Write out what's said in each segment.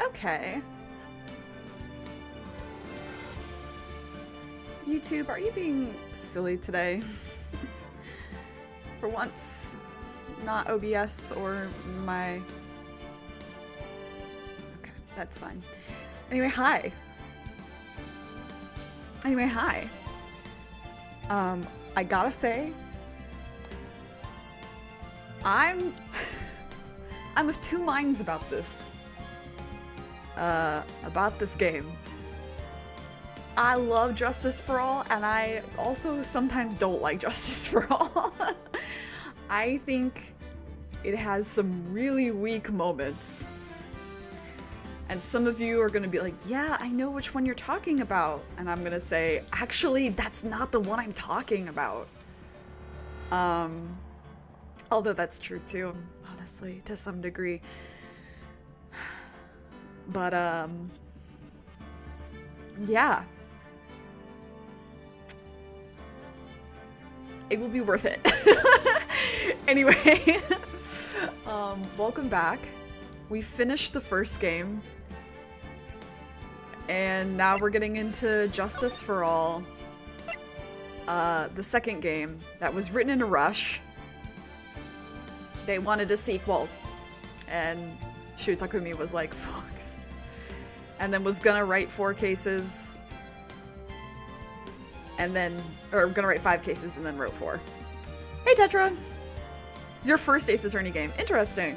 Okay. YouTube, are you being silly today? For once, not OBS or my... Okay, that's fine. Anyway, hi. I gotta say, I'm of two minds about this. About this game. I love Justice for All, and I also sometimes don't like Justice for All. I think it has some really weak moments. And some of you are gonna be like, yeah, I know which one you're talking about. And I'm gonna say, actually, that's not the one I'm talking about. Although that's true too, honestly, to some degree. But, yeah. It will be worth it. Anyway, welcome back. We finished the first game. And now we're getting into Justice for All. The second game that was written in a rush. They wanted a sequel. And Shu Takumi was like, fuck. And then was gonna write 4 cases. And then, or gonna write 5 cases and then wrote 4. Hey Tetra! It's your first Ace Attorney game. Interesting.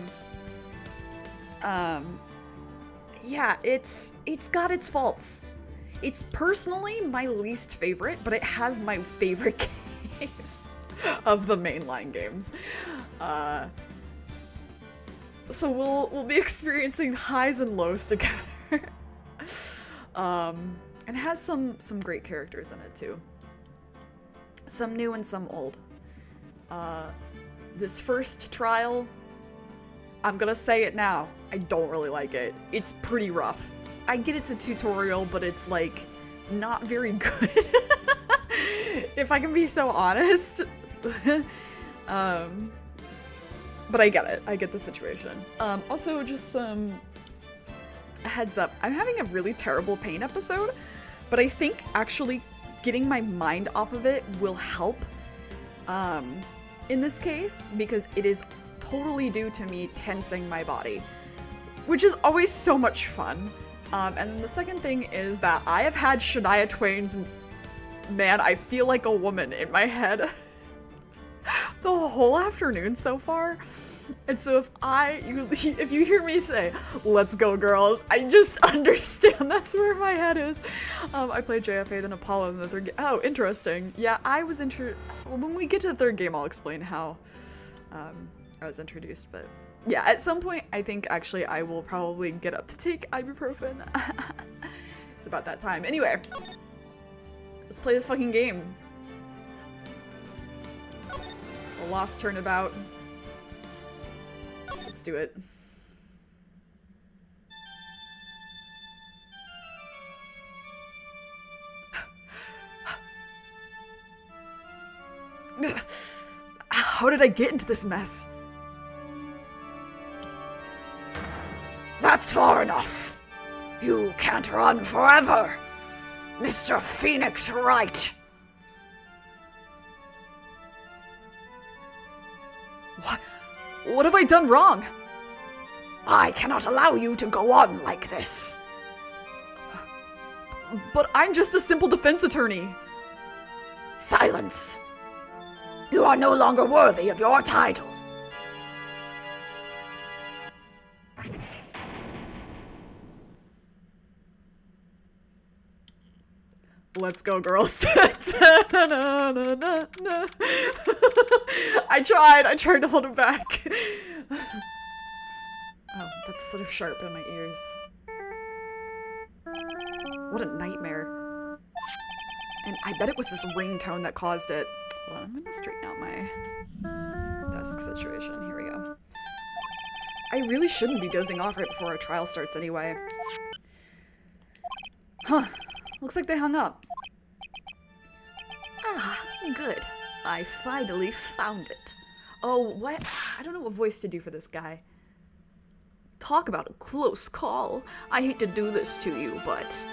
Yeah, it's got its faults. It's personally my least favorite, but it has my favorite case of the mainline games. So we'll be experiencing highs and lows together. And has some great characters in it too. Some new and some old. This first trial, I'm gonna say it now, I don't really like it. It's pretty rough. I get it's a tutorial, but it's like not very good. If I can be so honest. But I get it. I get the situation. Also, just a heads up. I'm having a really terrible pain episode, but I think actually getting my mind off of it will help in this case, because it is totally due to me tensing my body, which is always so much fun. And then the second thing is that I have had Shania Twain's Man, I Feel Like a Woman in my head the whole afternoon so far. And so if you hear me say, let's go girls, I just understand that's where my head is. I played JFA, then Apollo, in the third game. Oh, interesting. Yeah, I was when we get to the third game, I'll explain how I was introduced, but yeah, at some point, I think actually I will probably get up to take ibuprofen. It's about that time. Anyway, let's play this fucking game. A lost turnabout. Let's do it. How did I get into this mess? That's far enough. You can't run forever. Mr. Phoenix Wright. What have I done wrong? I cannot allow you to go on like this. But I'm just a simple defense attorney. Silence. You are no longer worthy of your title. Let's go, girls. I tried to hold it back. Oh, that's sort of sharp in my ears. What a nightmare. And I bet it was this ringtone that caused it. Hold on, I'm gonna straighten out my desk situation. Here we go. I really shouldn't be dozing off right before our trial starts anyway. Huh. Looks like they hung up. Ah, good. I finally found it. Oh, what? I don't know what voice to do for this guy. Talk about a close call. I hate to do this to you, but...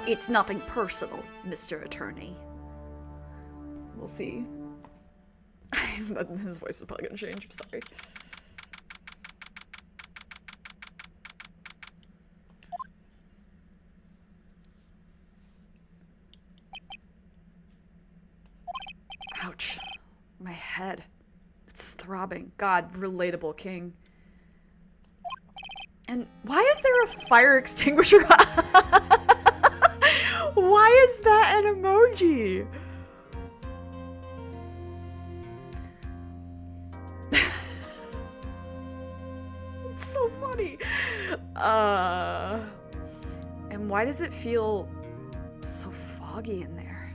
It's nothing personal, Mr. Attorney. We'll see. His voice is probably gonna change, I'm sorry. Ouch. My head. It's throbbing. God, relatable king. And why is there a fire extinguisher? Why is that an emoji? It's so funny. And why does it feel so foggy in there?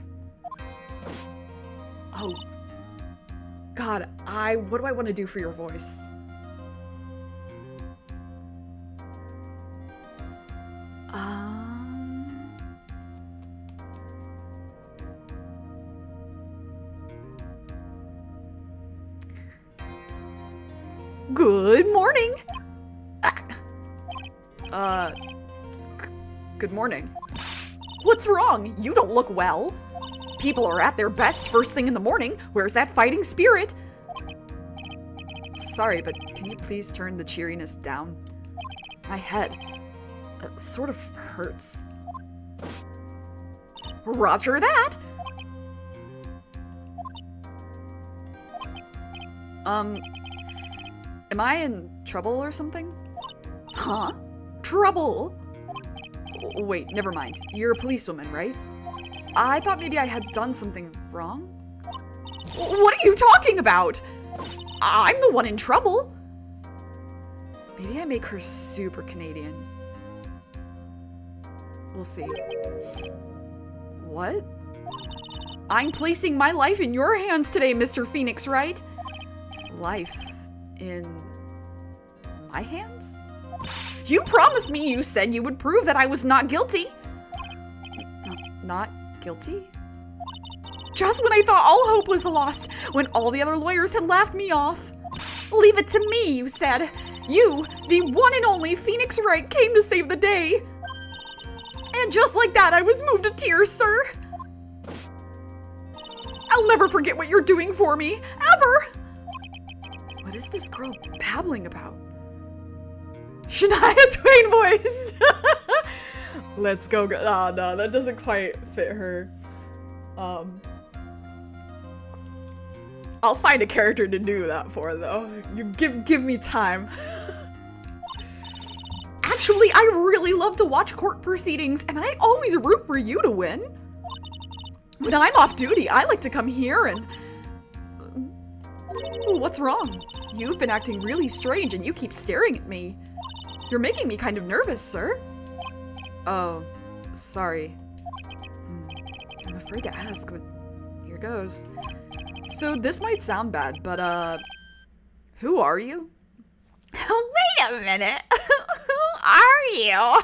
Oh. God, what do I want to do for your voice? Good morning. Good morning. What's wrong? You don't look well. People are at their best first thing in the morning. Where's that fighting spirit? Sorry, but can you please turn the cheeriness down? My head sort of hurts. Roger that. Am I in trouble or something? Huh? Trouble? Wait, never mind. You're a policewoman, right? I thought maybe I had done something wrong. What are you talking about? I'm the one in trouble. Maybe I make her super Canadian. We'll see. What? I'm placing my life in your hands today, Mr. Phoenix, right? Life in my hands? You promised me you said you would prove that I was not guilty. Not guilty? Just when I thought all hope was lost, when all the other lawyers had laughed me off. Leave it to me, you said. You, the one and only Phoenix Wright, came to save the day. And just like that, I was moved to tears, sir. I'll never forget what you're doing for me, ever. What is this girl babbling about? Shania Twain voice! Let's go. Oh, no, that doesn't quite fit her. I'll find a character to do that for, though. You give me time. Actually, I really love to watch court proceedings, and I always root for you to win. When I'm off duty, I like to come here and... What's wrong? You've been acting really strange, and you keep staring at me. You're making me kind of nervous, sir. Oh, sorry. I'm afraid to ask, but here goes. So this might sound bad, but who are you? Wait a minute. Who are you?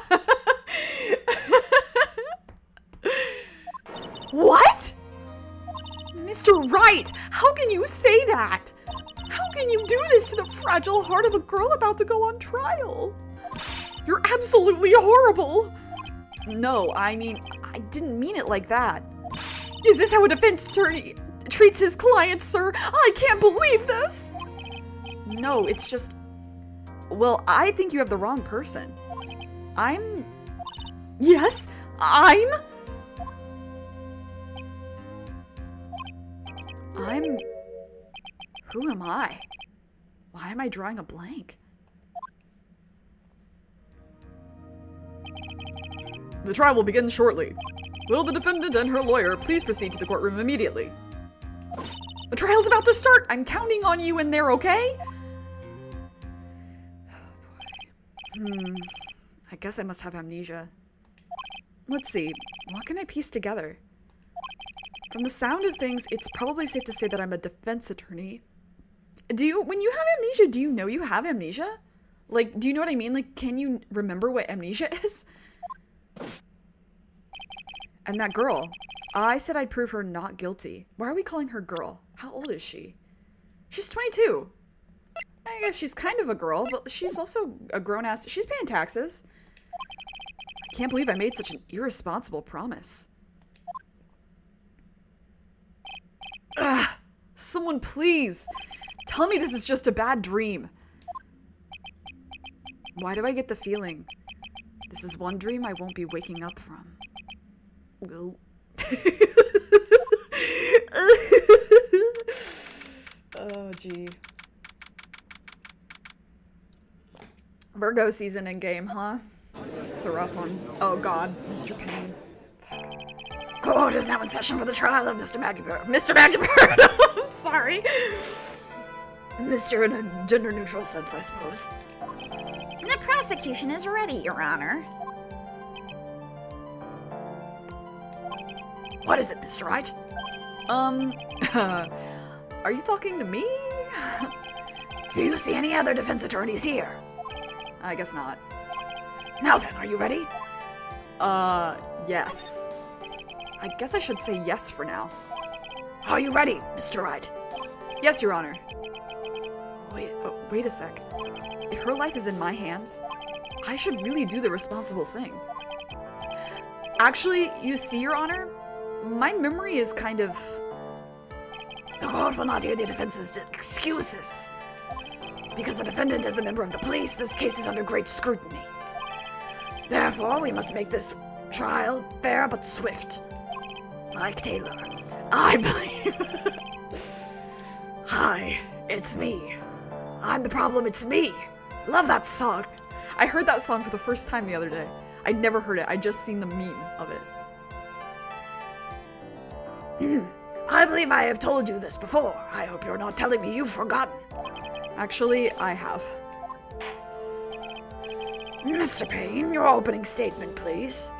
What? Mr. Wright, how can you say that? How can you do this to the fragile heart of a girl about to go on trial? You're absolutely horrible. No, I mean, I didn't mean it like that. Is this how a defense attorney treats his clients, sir? I can't believe this. No, it's just... Well, I think you have the wrong person. Yes, Who am I? Why am I drawing a blank? The trial will begin shortly. Will the defendant and her lawyer please proceed to the courtroom immediately? The trial's about to start! I'm counting on you in there, okay? Oh boy. I guess I must have amnesia. Let's see. What can I piece together? From the sound of things, it's probably safe to say that I'm a defense attorney. When you have amnesia, do you know you have amnesia? Like, do you know what I mean? Like, can you remember what amnesia is? And that girl, I said I'd prove her not guilty. Why are we calling her girl? How old is she? She's 22. I guess she's kind of a girl, but she's also a grown-ass. She's paying taxes. I can't believe I made such an irresponsible promise. Ugh, someone please, tell me this is just a bad dream. Why do I get the feeling this is one dream I won't be waking up from? Oh, gee. Virgo season in game, huh? It's a rough one. Oh god, Mr. Payne. Court is now in session for the trial of Mr. Magipur. Mr. Magipur! I'm sorry. Mr. in a gender-neutral sense, I suppose. The prosecution is ready, Your Honor. What is it, Mr. Wright? Are you talking to me? Do you see any other defense attorneys here? I guess not. Now then, are you ready? Yes. I guess I should say yes for now. Are you ready, Mr. Wright? Yes, Your Honor. Wait a sec. If her life is in my hands, I should really do the responsible thing. Actually, you see, Your Honor, my memory is kind of... The court will not hear the defense's excuses. Because the defendant is a member of the police, this case is under great scrutiny. Therefore, we must make this trial fair but swift. Like Taylor, I believe. Hi, it's me. I'm the problem, it's me. Love that song. I heard that song for the first time the other day. I'd never heard it, I'd just seen the meme of it. I believe I have told you this before. I hope you're not telling me you've forgotten. Actually, I have. Mr. Payne, your opening statement, please.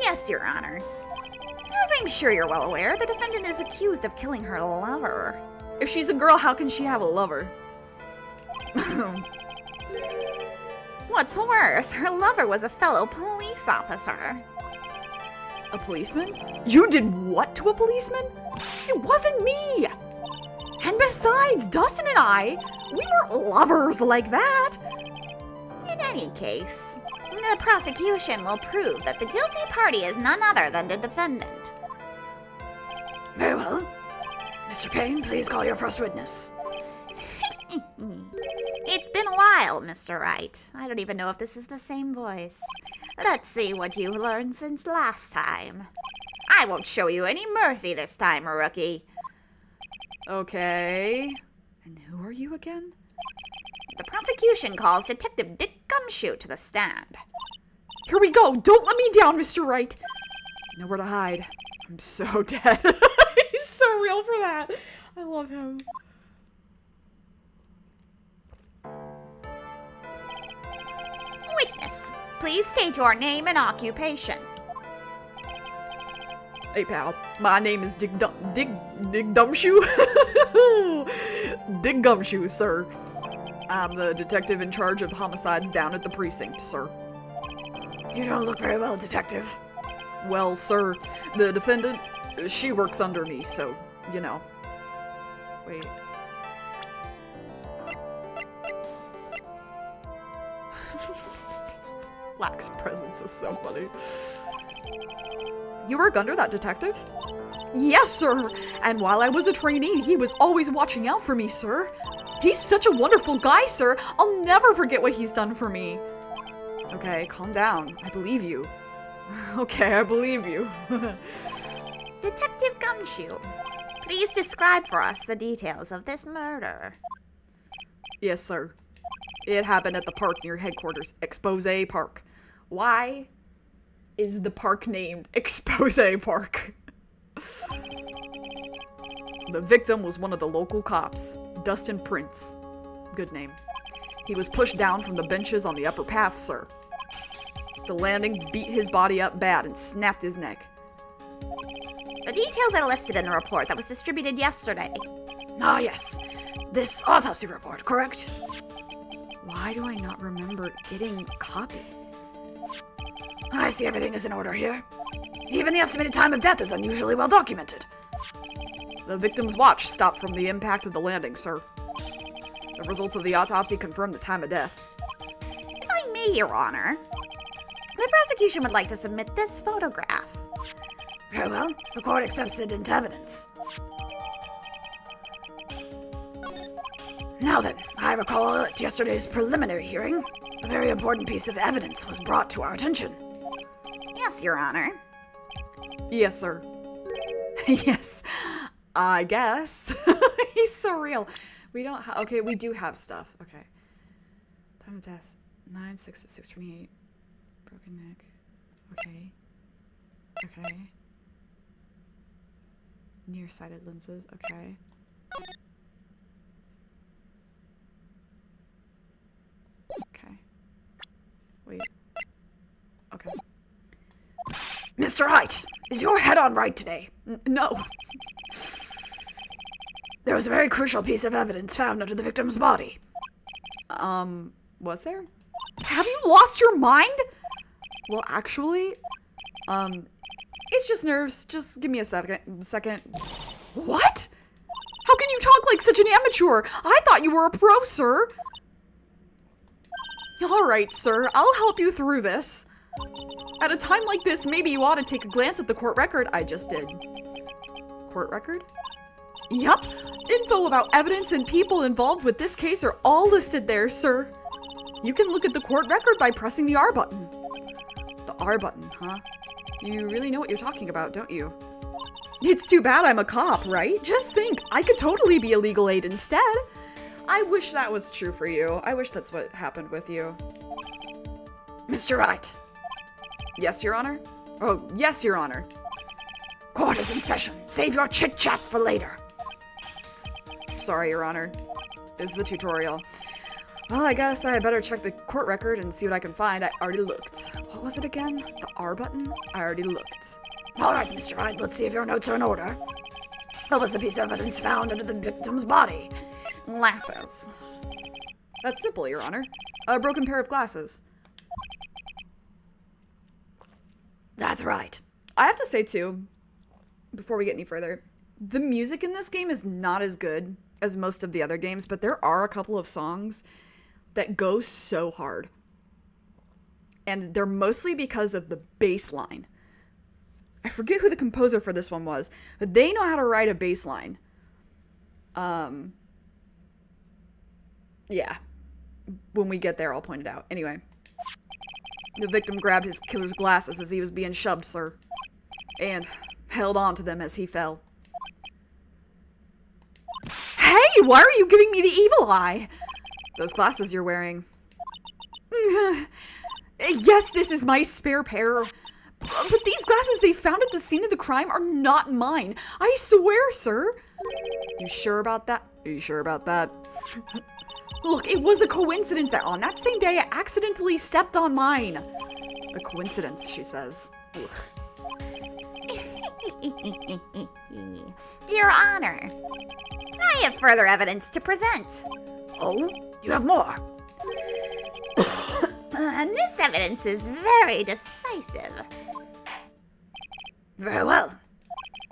Yes, Your Honor. As I'm sure you're well aware, the defendant is accused of killing her lover. If she's a girl, how can she have a lover? What's worse, her lover was a fellow police officer. A policeman? You did what to a policeman? It wasn't me! And besides, Dustin and I, we weren't lovers like that. In any case, the prosecution will prove that the guilty party is none other than the defendant. Very well. Mr. Payne, please call your first witness. It's been a while, Mr. Wright. I don't even know if this is the same voice. Let's see what you learned since last time. I won't show you any mercy this time, rookie. Okay. And who are you again? The prosecution calls Detective Dick Gumshoe to the stand. Here we go! Don't let me down, Mr. Wright! Nowhere to hide. I'm so dead. He's so real for that. I love him. Witness, please state your name and occupation. Hey pal, my name is Dig Gumshoe. Dig Gumshoe, sir. I'm the detective in charge of homicides down at the precinct, sir. You don't look very well, detective. Well, sir, the defendant, she works under me, so, you know. Wait. Lack's presence is so funny. You work under that detective? Yes, sir! And while I was a trainee, he was always watching out for me, sir. He's such a wonderful guy, sir. I'll never forget what he's done for me. Okay, calm down. I believe you. Okay, I believe you. Detective Gumshoe, please describe for us the details of this murder. Yes, sir. It happened at the park near headquarters, Expose Park. Why is the park named Expose Park? The victim was one of the local cops, Dustin Prince. Good name. He was pushed down from the benches on the upper path, sir. The landing beat his body up bad and snapped his neck. The details are listed in the report that was distributed yesterday. Ah, yes. This autopsy report, correct? Why do I not remember getting a copy? I see everything is in order here. Even the estimated time of death is unusually well documented. The victim's watch stopped from the impact of the landing, sir. The results of the autopsy confirm the time of death. If I may, Your Honor, the prosecution would like to submit this photograph. Very well. The court accepts it into evidence. Now then, I recall at yesterday's preliminary hearing, a very important piece of evidence was brought to our attention. Yes, Your Honor. Yes, sir. Yes, I guess. He's so real. We don't have... Okay, we do have stuff. Okay. Time of death. 9/6/6/28. Broken neck. Okay. Okay. Nearsighted lenses. Okay. Okay. Wait. Okay. Mr. Wright, is your head on right today? No. There was a very crucial piece of evidence found under the victim's body. Was there? Have you lost your mind? Well, actually, it's just nerves. Just give me a second. What? How can you talk like such an amateur? I thought you were a pro, sir. All right, sir, I'll help you through this. At a time like this, maybe you ought to take a glance at the court record. I just did. Court record? Yup. Info about evidence and people involved with this case are all listed there, sir. You can look at the court record by pressing the R button. The R button, huh? You really know what you're talking about, don't you? It's too bad I'm a cop, right? Just think, I could totally be a legal aid instead. I wish that was true for you. I wish that's what happened with you. Mr. Wright. Yes, Your Honor? Oh, yes, Your Honor. Court is in session. Save your chit-chat for later. Sorry, Your Honor. This is the tutorial. Well, I guess I better check the court record and see what I can find. I already looked. What was it again? The R button? I already looked. All right, Mr. Wright, let's see if your notes are in order. What was the piece of evidence found under the victim's body? Glasses. That's simple, Your Honor. A broken pair of glasses. That's right. I have to say, too, before we get any further, the music in this game is not as good as most of the other games, but there are a couple of songs that go so hard. And they're mostly because of the bass line. I forget who the composer for this one was, but they know how to write a bass line. Yeah. When we get there, I'll point it out. Anyway. The victim grabbed his killer's glasses as he was being shoved, sir. And held on to them as he fell. Hey, why are you giving me the evil eye? Those glasses you're wearing. Yes, this is my spare pair. But these glasses they found at the scene of the crime are not mine. I swear, sir. You sure about that? Are you sure about that? Look, it was a coincidence that on that same day I accidentally stepped on mine. A coincidence, she says. Ugh. Your Honor, I have further evidence to present. Oh, you have more. And this evidence is very decisive. Very well.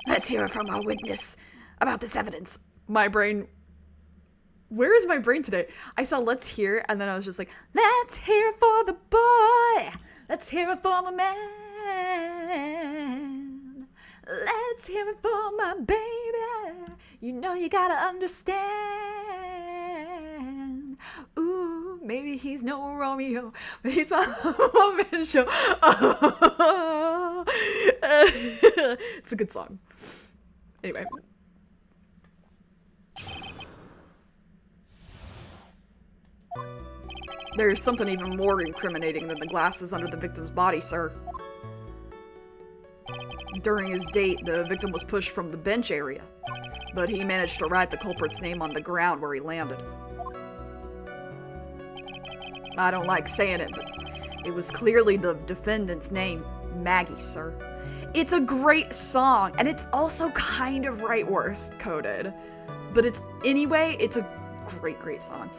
Let's hear from our witness about this evidence. My brain... Where is my brain today? I saw Let's Hear, and then I was just like, let's hear it for the boy. Let's hear it for my man. Let's hear it for my baby. You know you gotta understand. Ooh, maybe he's no Romeo, but he's my woman show. Oh. It's a good song. Anyway. There's something even more incriminating than the glasses under the victim's body, sir. During his date, the victim was pushed from the bench area, but he managed to write the culprit's name on the ground where he landed. I don't like saying it, but it was clearly the defendant's name, Maggie, sir. It's a great song, and it's also kind of right-worth coded, but it's a great, great song.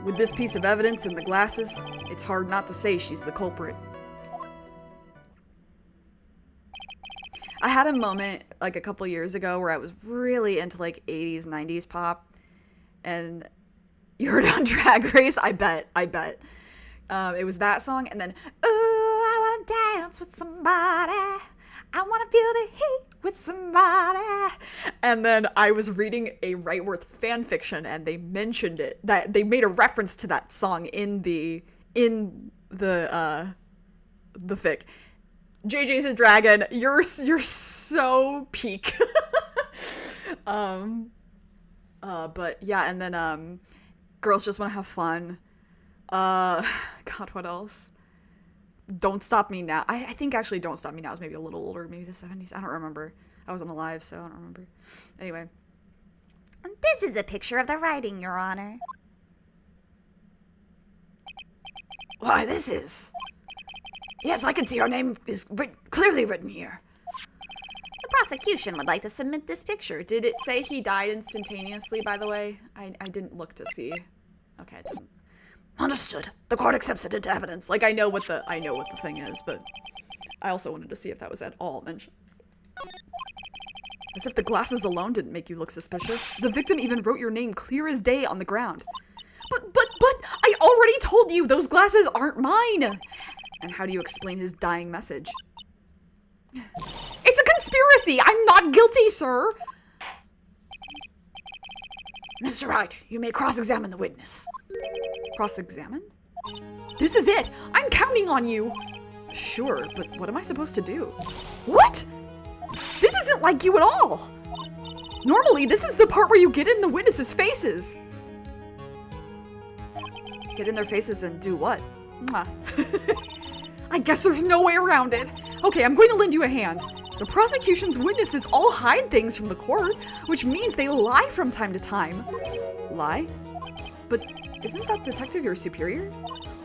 With this piece of evidence and the glasses, it's hard not to say she's the culprit. I had a moment, like a couple years ago, where I was really into like 80s, 90s pop, And you heard it on Drag Race? I bet. It was that song, and then, ooh, I wanna dance with somebody. I wanna feel the heat with somebody. And then I was reading a Rightworth fan fiction, and they mentioned it. That they made a reference to that song in the fic. JJ's a dragon. You're so peak. But yeah, and then girls just want to have fun. God, what else? Don't Stop Me Now. I think actually Don't Stop Me Now is maybe a little older, maybe the 70s. I don't remember. I wasn't alive, so I don't remember. Anyway. This is a picture of the writing, Your Honor. Why, this is... Yes, I can see our name is clearly written here. The prosecution would like to submit this picture. Did it say he died instantaneously, by the way? I didn't look to see. Okay, I didn't. Understood. The court accepts it into evidence. Like, I know what the thing is, but I also wanted to see if that was at all mentioned. As if the glasses alone didn't make you look suspicious. The victim even wrote your name clear as day on the ground. But, I already told you those glasses aren't mine! And how do you explain his dying message? It's a conspiracy! I'm not guilty, sir! Mr. Wright, you may cross-examine the witness. Cross-examine? This is it! I'm counting on you! Sure, but what am I supposed to do? What? This isn't like you at all! Normally, this is the part where you get in the witnesses' faces. Get in their faces and do what? Mwah. I guess there's no way around it. Okay, I'm going to lend you a hand. The prosecution's witnesses all hide things from the court, which means they lie from time to time. Lie? But isn't that detective your superior?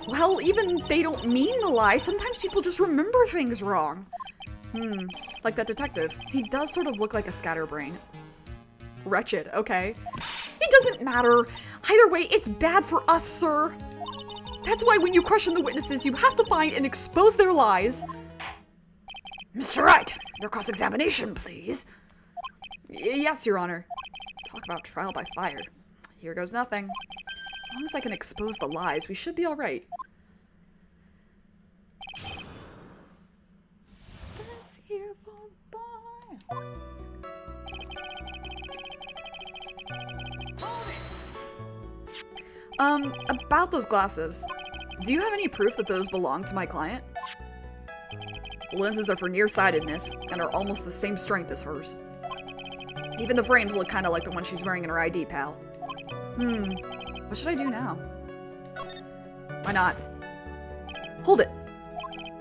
Well, even they don't mean to lie. Sometimes people just remember things wrong. Like that detective. He does sort of look like a scatterbrain. Wretched, okay. It doesn't matter. Either way, it's bad for us, sir. That's why when you question the witnesses, you have to find and expose their lies. Mr. Wright, your cross-examination, please. Yes, Your Honor. Talk about trial by fire. Here goes nothing. As long as I can expose the lies, we should be all right. Let's hear for the boy. About those glasses. Do you have any proof that those belong to my client? The lenses are for nearsightedness and are almost the same strength as hers. Even the frames look kind of like the one she's wearing in her ID, pal. What should I do now? Why not? Hold it.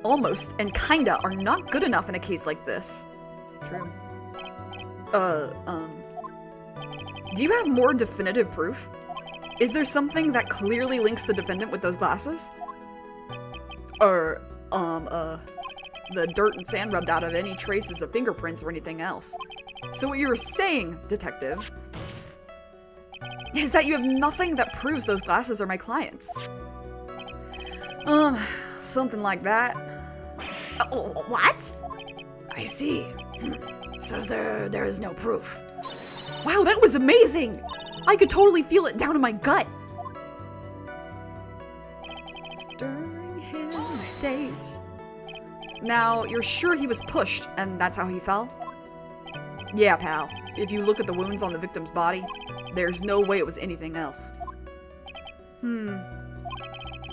Almost and kinda are not good enough in a case like this. True. Do you have more definitive proof? Is there something that clearly links the defendant with those glasses? Or, the dirt and sand rubbed out of any traces of fingerprints or anything else. So what you're saying, detective, is that you have nothing that proves those glasses are my client's. Something like that. What? I see. So there is no proof. Wow, that was amazing! I could totally feel it down in my gut. During his date. Now, you're sure he was pushed and that's how he fell? Yeah, pal. If you look at the wounds on the victim's body, there's no way it was anything else.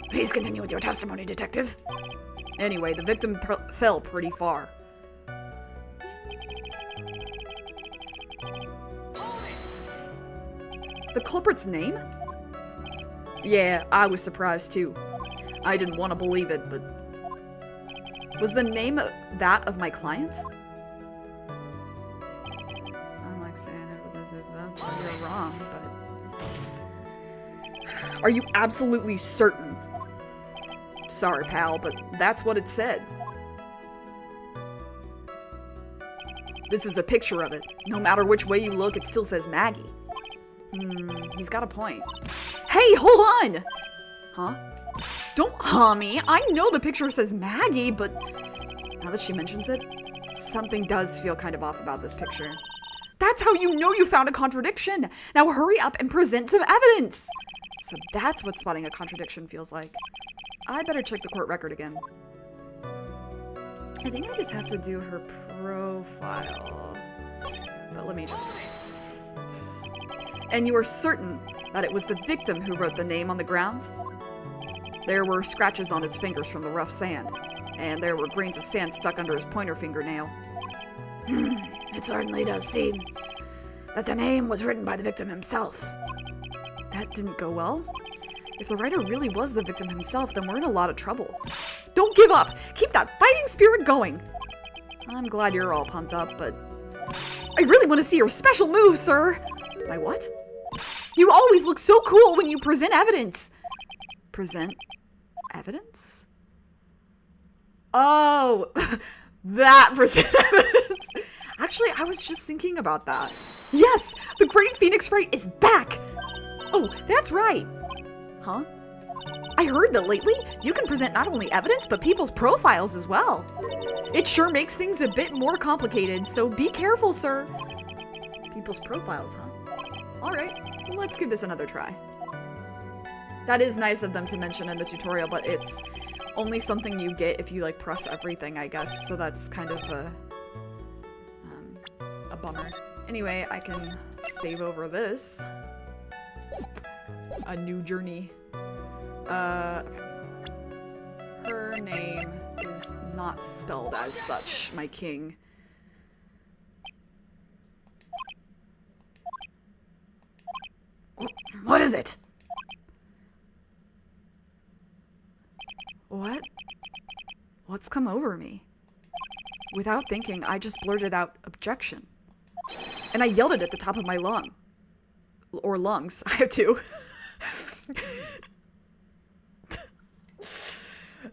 Please continue with your testimony, detective. Anyway, the victim fell pretty far. The culprit's name? Yeah, I was surprised too. I didn't want to believe it, but... Was the name that of my client? I don't like saying it as if you're wrong, but... Are you absolutely certain? Sorry, pal, but that's what it said. This is a picture of it. No matter which way you look, it still says Maggie. He's got a point. Hey, hold on! Huh? Don't huh me! I know the picture says Maggie, but now that she mentions it, something does feel kind of off about this picture. That's how you know you found a contradiction. Now hurry up and present some evidence. So that's what spotting a contradiction feels like. I better check the court record again. I think I just have to do her profile. But let me just say this. And you are certain that it was the victim who wrote the name on the ground? There were scratches on his fingers from the rough sand, and there were grains of sand stuck under his pointer fingernail. It certainly does seem that the name was written by the victim himself. That didn't go well. If the writer really was the victim himself, then we're in a lot of trouble. Don't give up! Keep that fighting spirit going! I'm glad you're all pumped up, but I really want to see your special move, sir! My what? You always look so cool when you present evidence! Present evidence? Oh, that present evidence! Actually, I was just thinking about that. Yes! The Great Phoenix Wright is back! Oh, that's right! Huh? I heard that lately you can present not only evidence, but people's profiles as well. It sure makes things a bit more complicated, so be careful, sir. People's profiles, huh? Alright, let's give this another try. That is nice of them to mention in the tutorial, but it's only something you get if you, like, press everything, I guess, so that's kind of a bummer. Anyway, I can save over this. A new journey. Okay. Her name is not spelled as such, my king. What is it? What? What's come over me? Without thinking, I just blurted out, objection. And I yelled it at the top of my lung. Or lungs. I have two.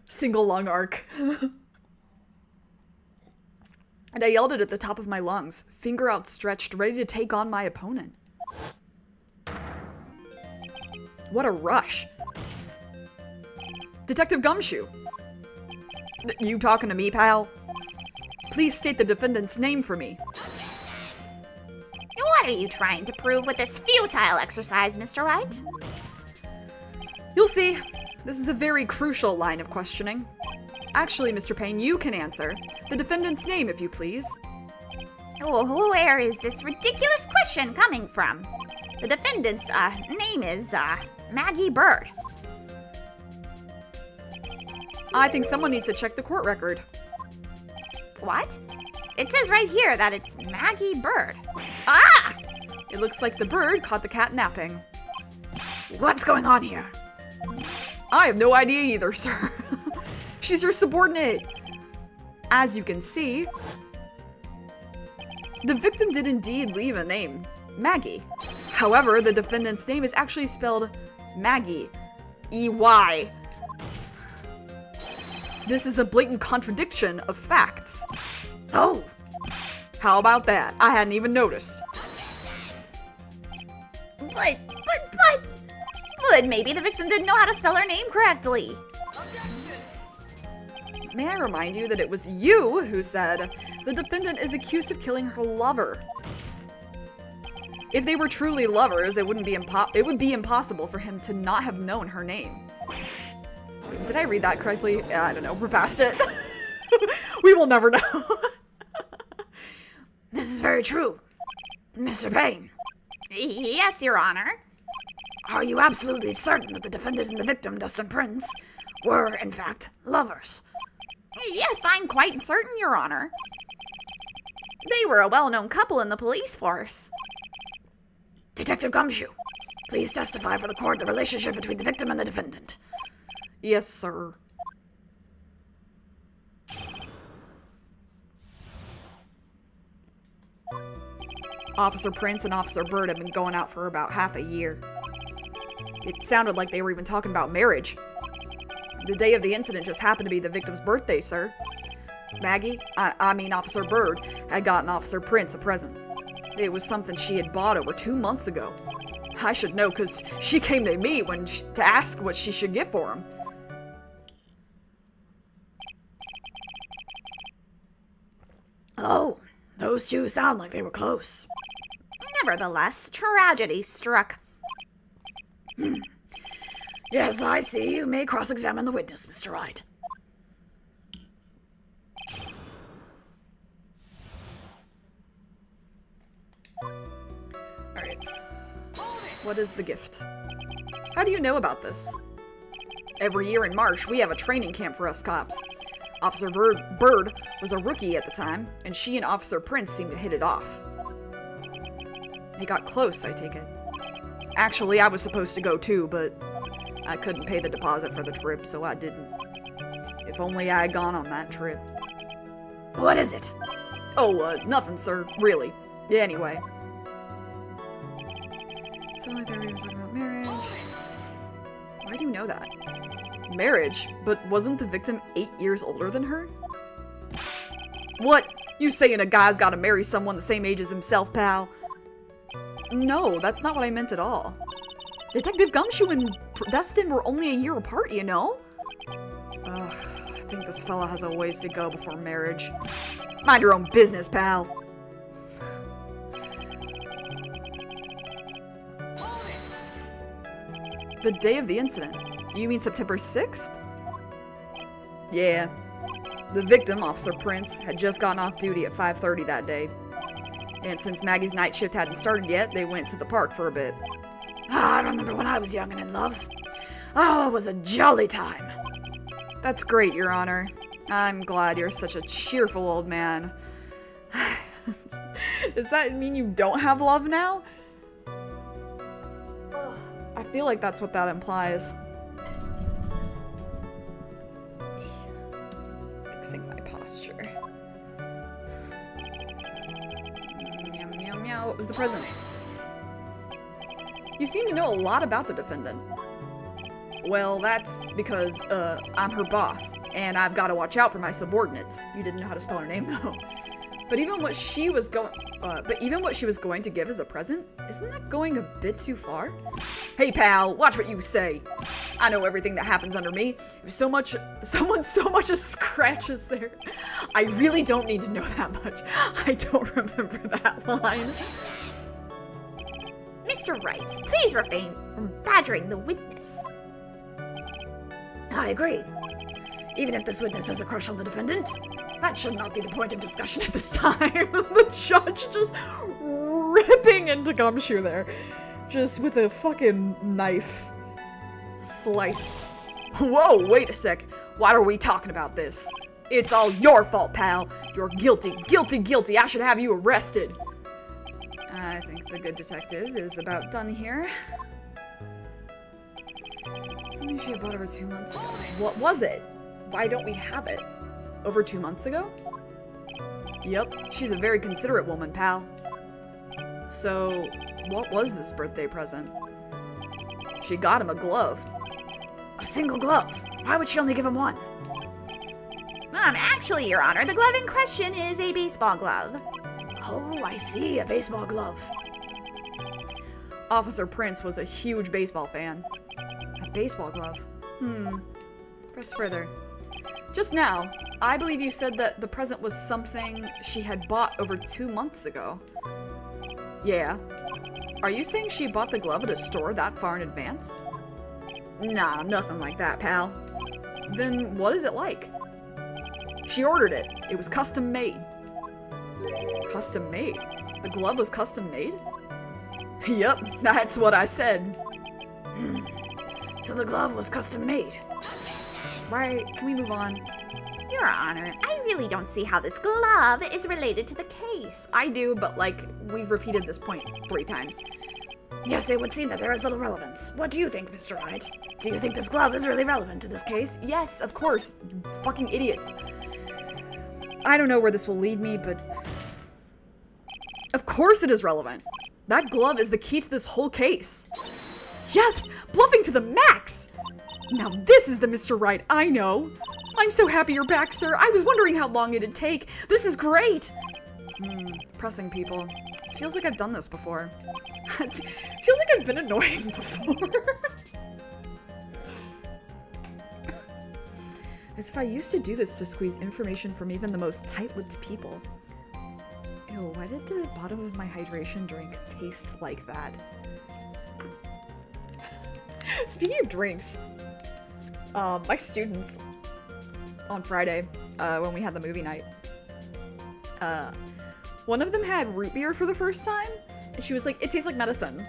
Single lung arc. And I yelled it at the top of my lungs, finger outstretched, ready to take on my opponent. What a rush. Detective Gumshoe. You talking to me, pal? Please state the defendant's name for me. What are you trying to prove with this futile exercise, Mr. Wright? You'll see. This is a very crucial line of questioning. Actually, Mr. Payne, you can answer. The defendant's name, if you please. Oh, where is this ridiculous question coming from? The defendant's name is Maggie Bird. I think someone needs to check the court record. What? It says right here that it's Maggie Bird. Ah! It looks like the bird caught the cat napping. What's going on here? I have no idea either, sir. She's your subordinate. As you can see, the victim did indeed leave a name, Maggie. However, the defendant's name is actually spelled Maggie. E-Y. This is a blatant contradiction of facts. Oh! How about that? I hadn't even noticed. But maybe the victim didn't know how to spell her name correctly. May I remind you that it was you who said the defendant is accused of killing her lover. If they were truly lovers, it would be impossible for him to not have known her name. Did I read that correctly? I don't know. We're past it. We will never know. This is very true. Mr. Payne, Yes, Your Honor. are you absolutely certain that the defendant and the victim, Dustin Prince, were, in fact, lovers? Yes, I'm quite certain, Your Honor. They were a well-known couple in the police force. Detective Gumshoe, please testify for the court the relationship between the victim and the defendant. Yes, sir. Officer Prince and Officer Bird have been going out for about half a year. It sounded like they were even talking about marriage. The day of the incident just happened to be the victim's birthday, sir. Maggie, I mean Officer Bird, had gotten Officer Prince a present. It was something she had bought over 2 months ago. I should know, because she came to me to ask what she should get for him. Oh, those two sound like they were close. Nevertheless, tragedy struck. Yes, I see. You may cross-examine the witness, Mr. Wright. Alright. What is the gift? How do you know about this? Every year in March, we have a training camp for us cops. Officer Bird was a rookie at the time, and she and Officer Prince seemed to hit it off. They got close, I take it. Actually, I was supposed to go too, but I couldn't pay the deposit for the trip, so I didn't. If only I had gone on that trip. What is it? Oh, nothing, sir. Really. Anyway. So like they're talking about marriage. Why do you know that? Marriage? But wasn't the victim 8 years older than her? What? You saying a guy's gotta marry someone the same age as himself, pal? No, that's not what I meant at all. Detective Gumshoe and Dustin were only a year apart, you know? Ugh, I think this fella has a ways to go before marriage. Mind your own business, pal. The day of the incident. You mean September 6th? Yeah. The victim, Officer Prince, had just gotten off duty at 5:30 that day. And since Maggie's night shift hadn't started yet, they went to the park for a bit. I remember when I was young and in love. Oh, it was a jolly time. That's great, Your Honor. I'm glad you're such a cheerful old man. Does that mean you don't have love now? I feel like that's what that implies. Fixing my posture. Meow, meow, meow. What was the present? You seem to know a lot about the defendant. Well, that's because, I'm her boss, and I've got to watch out for my subordinates. You didn't know how to spell her name, though. But even what she was going to give as a present, isn't that going a bit too far? Hey, pal, watch what you say. I know everything that happens under me. If someone so much as scratches there, I really don't need to know that much. I don't remember that line. Mr. Wright, please refrain from badgering the witness. I agree. Even if this witness has a crush on the defendant, that should not be the point of discussion at this time. The judge just ripping into Gumshoe there. Just with a fucking knife. Sliced. Whoa, wait a sec. Why are we talking about this? It's all your fault, pal. You're guilty, guilty, guilty. I should have you arrested. I think the good detective is about done here. Something she had bought over 2 months ago. What was it? Why don't we have it? Over 2 months ago? Yep, she's a very considerate woman, pal. So, what was this birthday present? She got him a glove. A single glove? Why would she only give him one? Actually, Your Honor, the glove in question is a baseball glove. Oh, I see, a baseball glove. Officer Prince was a huge baseball fan. A baseball glove? Press further. Just now, I believe you said that the present was something she had bought over 2 months ago. Yeah. Are you saying she bought the glove at a store that far in advance? Nah, nothing like that, pal. Then what is it like? She ordered it. It was custom made. Custom made? The glove was custom made? Yep, that's what I said. So the glove was custom made. Right, can we move on? Your Honor, I really don't see how this glove is related to the case. I do, but like, we've repeated this point 3 times. Yes, it would seem that there is little relevance. What do you think, Mr. Wright? Do you think this glove is really relevant to this case? Yes, of course. You fucking idiots. I don't know where this will lead me, but... Of course it is relevant. That glove is the key to this whole case. Yes! Bluffing to the max! Now this is the Mr. Wright I know. I'm so happy you're back, sir. I was wondering how long it'd take. This is great! Pressing people. Feels like I've done this before. Feels like I've been annoying before. As if I used to do this to squeeze information from even the most tight-lipped people. Ew, Ew, why did the bottom of my hydration drink taste like that? Speaking of drinks, my students on Friday, when we had the movie night, one of them had root beer for the first time, and she was like, it tastes like medicine.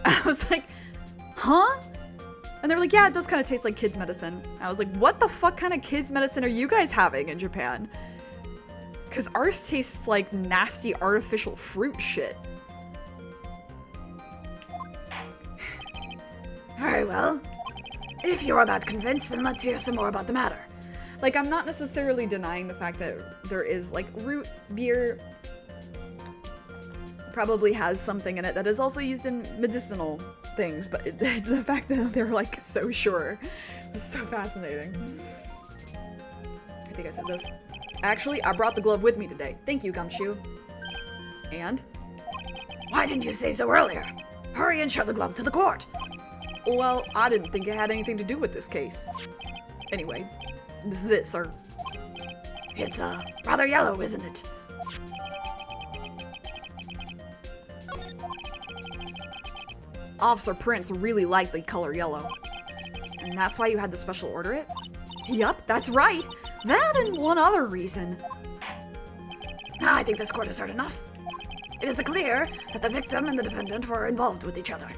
I was like, huh? And they were like, yeah, it does kind of taste like kids' medicine. I was like, what the fuck kind of kids' medicine are you guys having in Japan? Because ours tastes like nasty artificial fruit shit. Very well. If you are that convinced, then let's hear some more about the matter. Like, I'm not necessarily denying the fact that there is, like, root beer probably has something in it that is also used in medicinal things, but the fact that they're, like, so sure is so fascinating. I think I said this. Actually, I brought the glove with me today. Thank you, Gumshoe. And? Why didn't you say so earlier? Hurry and show the glove to the court. Well, I didn't think it had anything to do with this case. Anyway, this is it, sir. It's, rather yellow, isn't it? Officer Prince really liked the color yellow. And that's why you had to special order it? Yup, that's right. That and one other reason. I think this court has heard enough. It is clear that the victim and the defendant were involved with each other.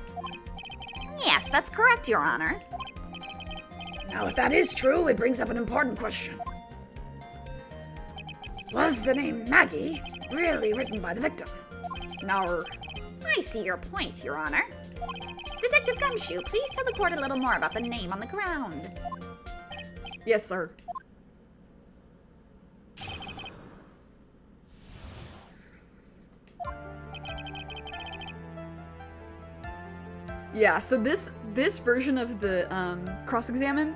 Yes, that's correct, Your Honor. Now, if that is true, it brings up an important question. Was the name Maggie really written by the victim? No. I see your point, Your Honor. Detective Gumshoe, please tell the court a little more about the name on the ground. Yes, sir. Yeah, so this version of the cross-examine,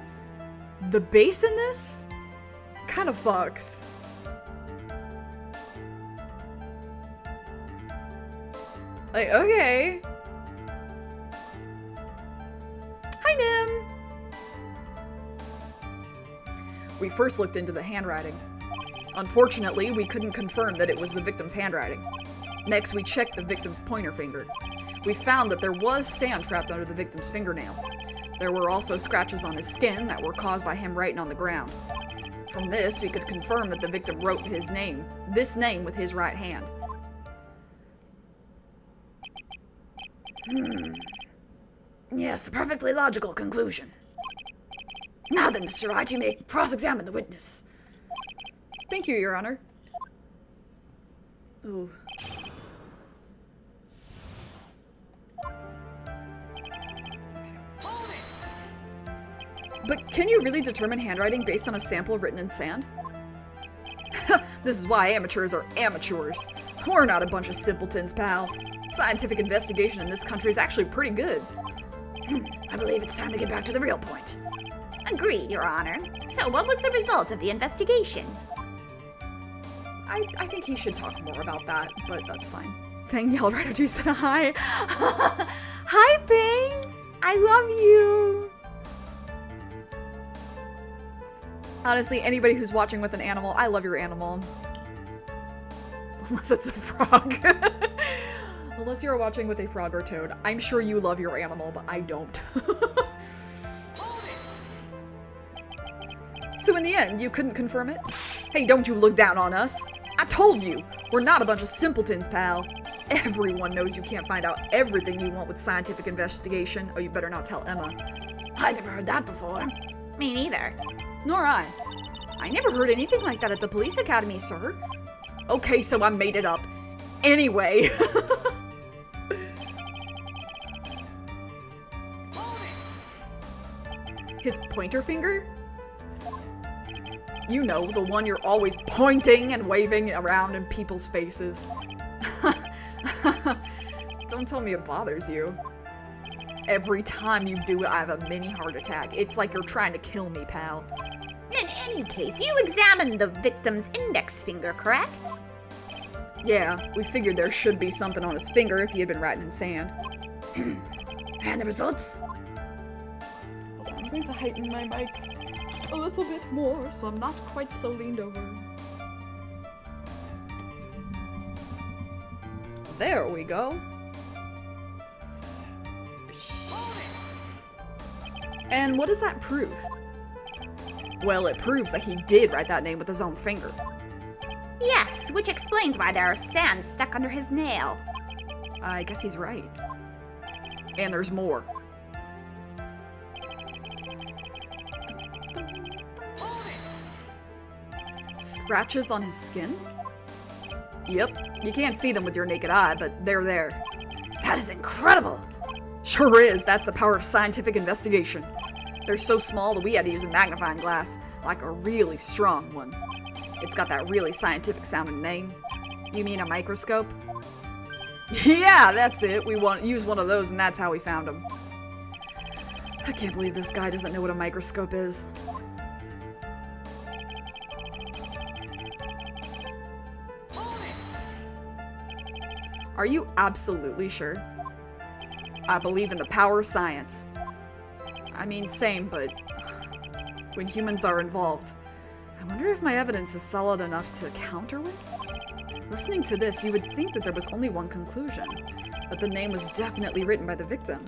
the bass in this kind of fucks. Like, okay. Hi, Nim! We first looked into the handwriting. Unfortunately, we couldn't confirm that it was the victim's handwriting. Next, we checked the victim's pointer finger. We found that there was sand trapped under the victim's fingernail. There were also scratches on his skin that were caused by him writing on the ground. From this, we could confirm that the victim wrote this name with his right hand. Yes, a perfectly logical conclusion. Now then, Mr. Wright, you may cross-examine the witness. Thank you, Your Honor. Ooh. But can you really determine handwriting based on a sample written in sand? This is why amateurs are amateurs. We're not a bunch of simpletons, pal. Scientific investigation in this country is actually pretty good. I believe it's time to get back to the real point. Agreed, Your Honor. So what was the result of the investigation? I think he should talk more about that, but that's fine. Fang yelled right after you said hi. Hi, Fang! I love you! Honestly, anybody who's watching with an animal, I love your animal. Unless it's a frog. Unless you're watching with a frog or toad. I'm sure you love your animal, but I don't. So in the end, you couldn't confirm it? Hey, don't you look down on us. I told you, we're not a bunch of simpletons, pal. Everyone knows you can't find out everything you want with scientific investigation. Oh, you better not tell Emma. I never heard that before. Me neither. Nor I. I never heard anything like that at the police academy, sir. Okay, so I made it up. Anyway. His pointer finger? You know, the one you're always pointing and waving around in people's faces. Don't tell me it bothers you. Every time you do it, I have a mini heart attack. It's like you're trying to kill me, pal. In any case, you examined the victim's index finger, correct? Yeah, we figured there should be something on his finger if he had been writing in sand. And the results? Hold on, I'm going to heighten my mic a little bit more so I'm not quite so leaned over. There we go. And what does that prove? Well, it proves that he did write that name with his own finger. Yes, which explains why there are sands stuck under his nail. I guess he's right. And there's more. Scratches on his skin? Yep, you can't see them with your naked eye, but they're there. That is incredible! Sure is, that's the power of scientific investigation. They're so small that we had to use a magnifying glass, like a really strong one. It's got that really scientific sounding name. You mean a microscope? Yeah, that's it. We use one of those and that's how we found him. I can't believe this guy doesn't know what a microscope is. Are you absolutely sure? I believe in the power of science. I mean, same, but when humans are involved, I wonder if my evidence is solid enough to counter with? Listening to this, you would think that there was only one conclusion, that the name was definitely written by the victim.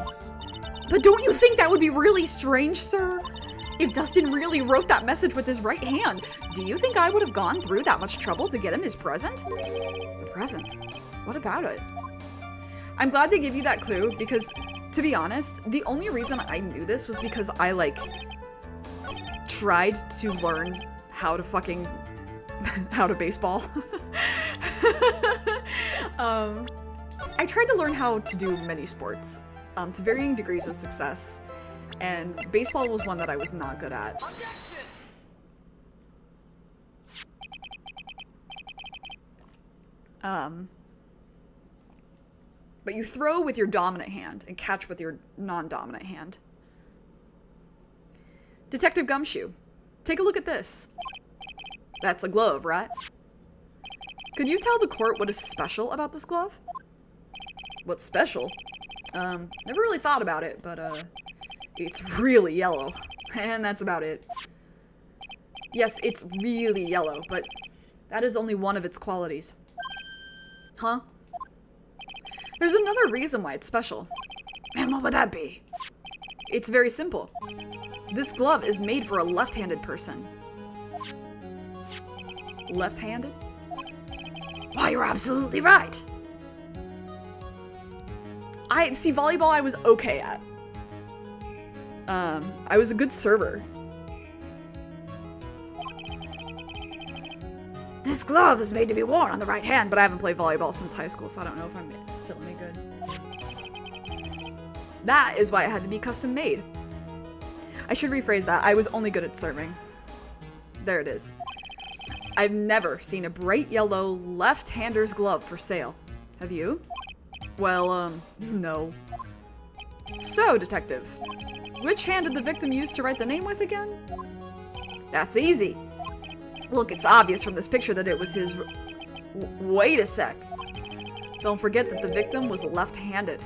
But don't you think that would be really strange, sir? If Dustin really wrote that message with his right hand, do you think I would have gone through that much trouble to get him his present? The present? What about it? I'm glad they gave you that clue because, to be honest, the only reason I knew this was because I, tried to learn how to baseball. I tried to learn how to do many sports, to varying degrees of success, and baseball was one that I was not good at. But you throw with your dominant hand and catch with your non-dominant hand. Detective Gumshoe, take a look at this. That's a glove, right? Could you tell the court what is special about this glove? What's special? Never really thought about it, but, it's really yellow. And that's about it. Yes, it's really yellow, but that is only one of its qualities. Huh? There's another reason why it's special. And what would that be? It's very simple. This glove is made for a left-handed person. Left-handed? Why, you're absolutely right. See, volleyball I was okay at. I was a good server. This glove is made to be worn on the right hand, But I haven't played volleyball since high school, so I don't know if I'm still any good. That is why it had to be custom made. I should rephrase that. I was only good at serving. There it is. I've never seen a bright yellow left-hander's glove for sale. Have you? Well, no. So, detective, which hand did the victim use to write the name with again? That's easy. Look, it's obvious from this picture that it was his... Wait a sec. Don't forget that the victim was left-handed.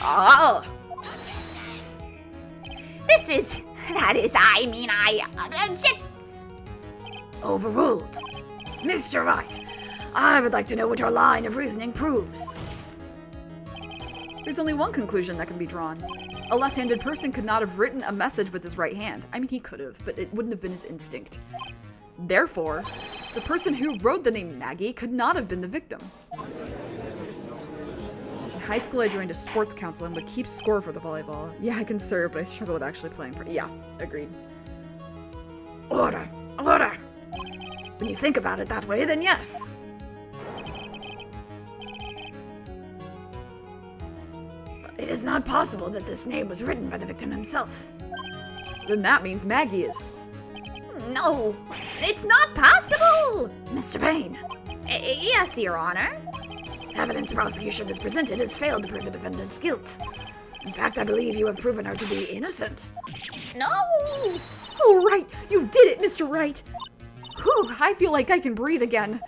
Oh! Object. Overruled. Mr. Wright, I would like to know what your line of reasoning proves. There's only one conclusion that can be drawn. A left-handed person could not have written a message with his right hand. I mean, he could have, but it wouldn't have been his instinct. Therefore, the person who wrote the name Maggie could not have been the victim. In high school, I joined a sports council and would keep score for the volleyball. Yeah, I can serve, but I struggle with actually playing. Yeah, agreed. Order. Order. When you think about it that way, then yes. It is not possible that this name was written by the victim himself. Then that means Maggie is. No, it's not possible! Mr. Payne, Yes, Your Honor. evidence prosecution has presented has failed to prove the defendant's guilt. In fact, I believe you have proven her to be innocent. No! Oh, right! You did it, Mr. Wright! Whew, I feel like I can breathe again.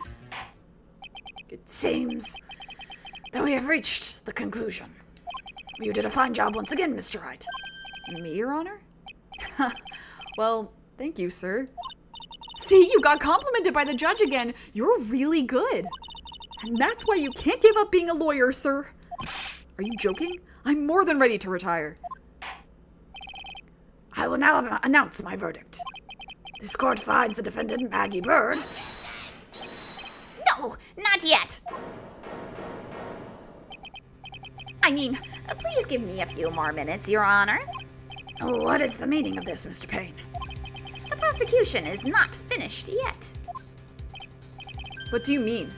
It seems that we have reached the conclusion. You did a fine job once again, Mr. Wright. Me, Your Honor? Well, thank you, sir. See, you got complimented by the judge again. You're really good. And that's why you can't give up being a lawyer, sir. Are you joking? I'm more than ready to retire. I will now announce my verdict. This court finds the defendant, Maggie Bird. No, not yet. I mean, please give me a few more minutes, Your Honor. What is the meaning of this, Mr. Payne? The prosecution is not finished yet. What do you mean?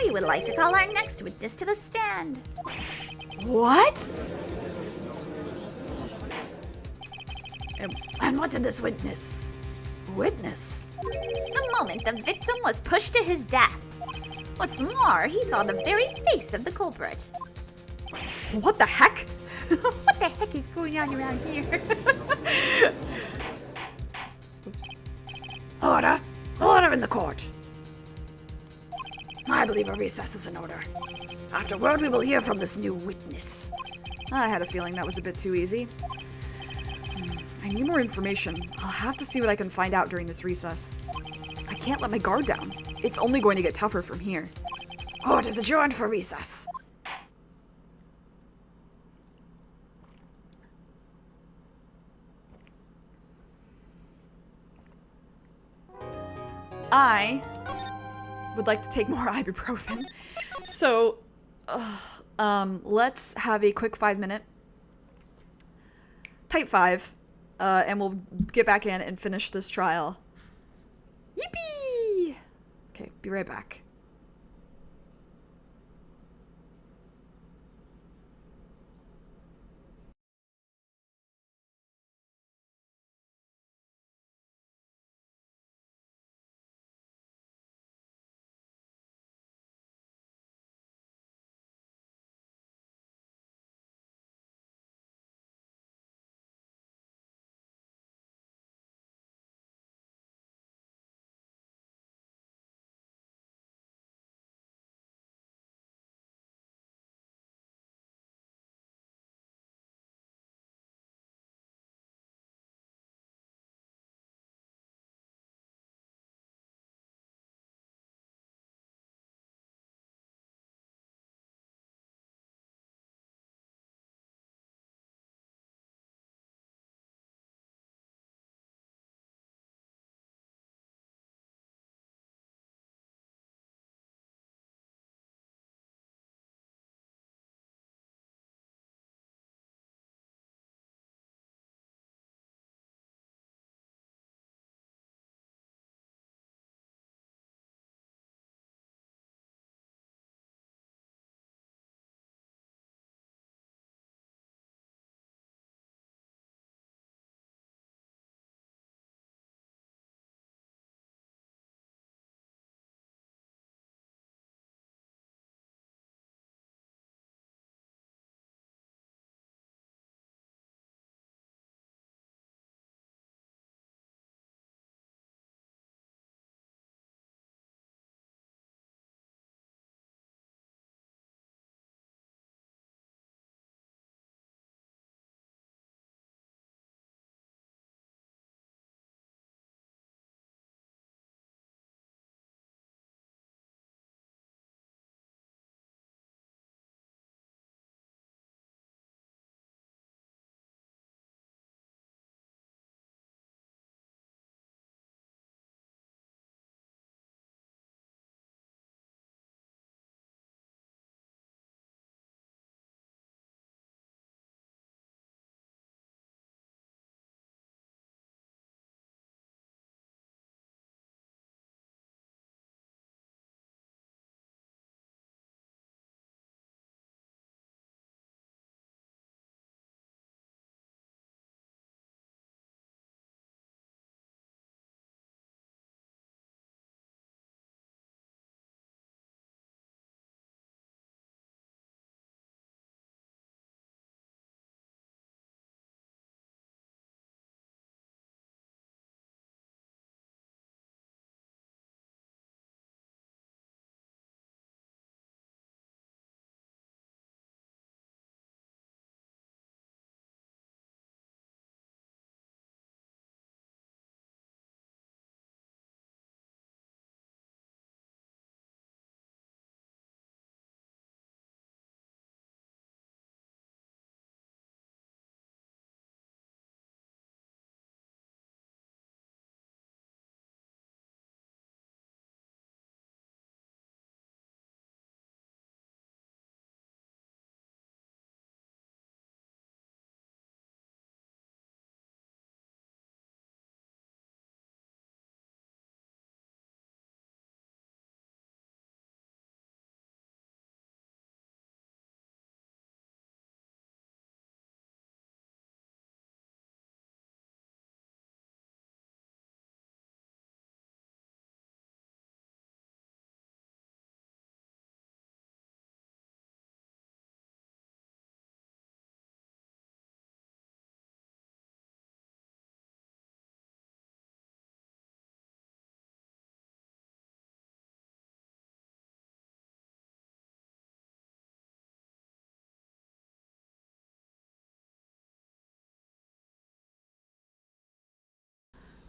We would like to call our next witness to the stand. What? And what did this witness The moment the victim was pushed to his death. What's more, he saw the very face of the culprit. What the heck? What the heck is going on around here? Order! Order in the court! I believe a recess is in order. Afterward, we will hear from this new witness. I had a feeling that was a bit too easy. I need more information. I'll have to see what I can find out during this recess. I can't let my guard down. It's only going to get tougher from here. Court is adjourned for recess. I would like to take more ibuprofen. So, let's have a quick 5-minute. Type 5. And we'll get back in and finish this trial. Yippee! Okay, be right back.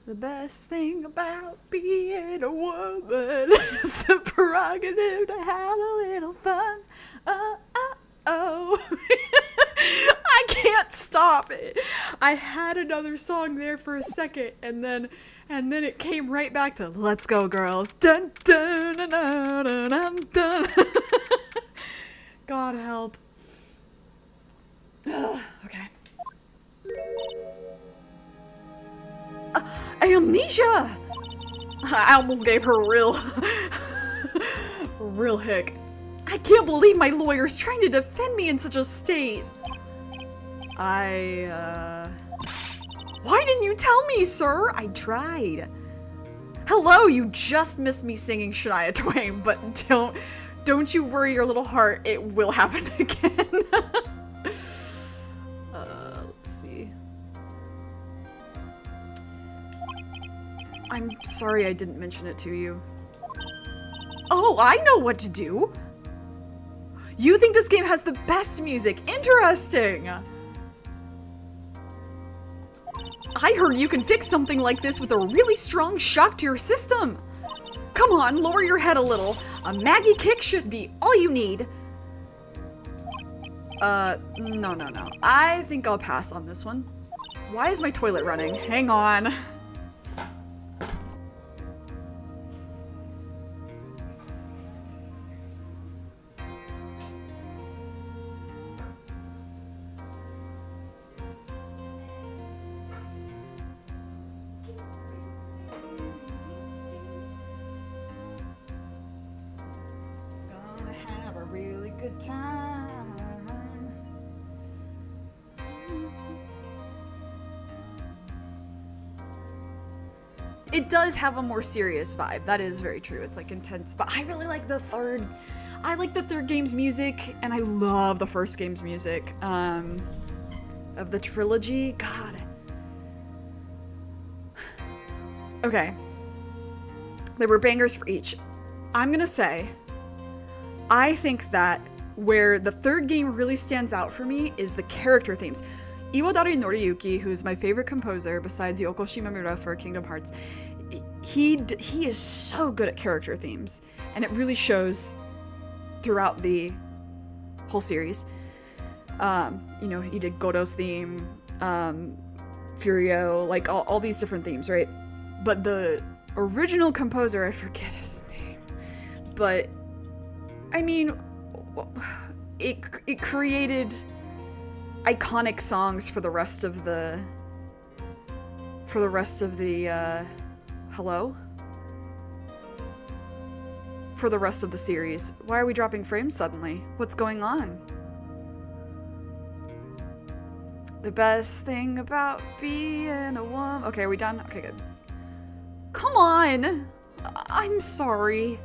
The best thing about being a woman is the prerogative to have a little fun. Oh, oh, oh. I can't stop it. I had another song there for a second, and then it came right back to "Let's Go, Girls." Dun dun dun dun dun dun. Dun. God help. Okay. Amnesia! I almost gave her a real hick. I can't believe my lawyer's trying to defend me in such a state. Why didn't you tell me, sir? I tried. Hello, you just missed me singing Shania Twain, but don't you worry your little heart, it will happen again. Let's see. I'm sorry I didn't mention it to you. Oh, I know what to do! You think this game has the best music? Interesting! I heard you can fix something like this with a really strong shock to your system. Come on, lower your head a little. A Maggie kick should be all you need. No. I think I'll pass on this one. Why is my toilet running? Hang on. Gonna have a really good time. It does have a more serious vibe. That is very true. It's like intense, but I really like the third. I like the third game's music, and I love the first game's music. Of the trilogy. God. Okay. There were bangers for each. I'm gonna say, I think that where the third game really stands out for me is the character themes. Iwadari Noriyuki, who's my favorite composer besides Yoko Shimamura for Kingdom Hearts, he is so good at character themes, and it really shows throughout the whole series. You know, he did Godo's theme, Furio, like all these different themes, right? But the original composer, I forget his name, but I mean, it created iconic songs for the rest of the hello? For the rest of the series. Why are we dropping frames suddenly? What's going on? The best thing about being a woman. Okay, are we done? Okay, good. Come on! I'm sorry.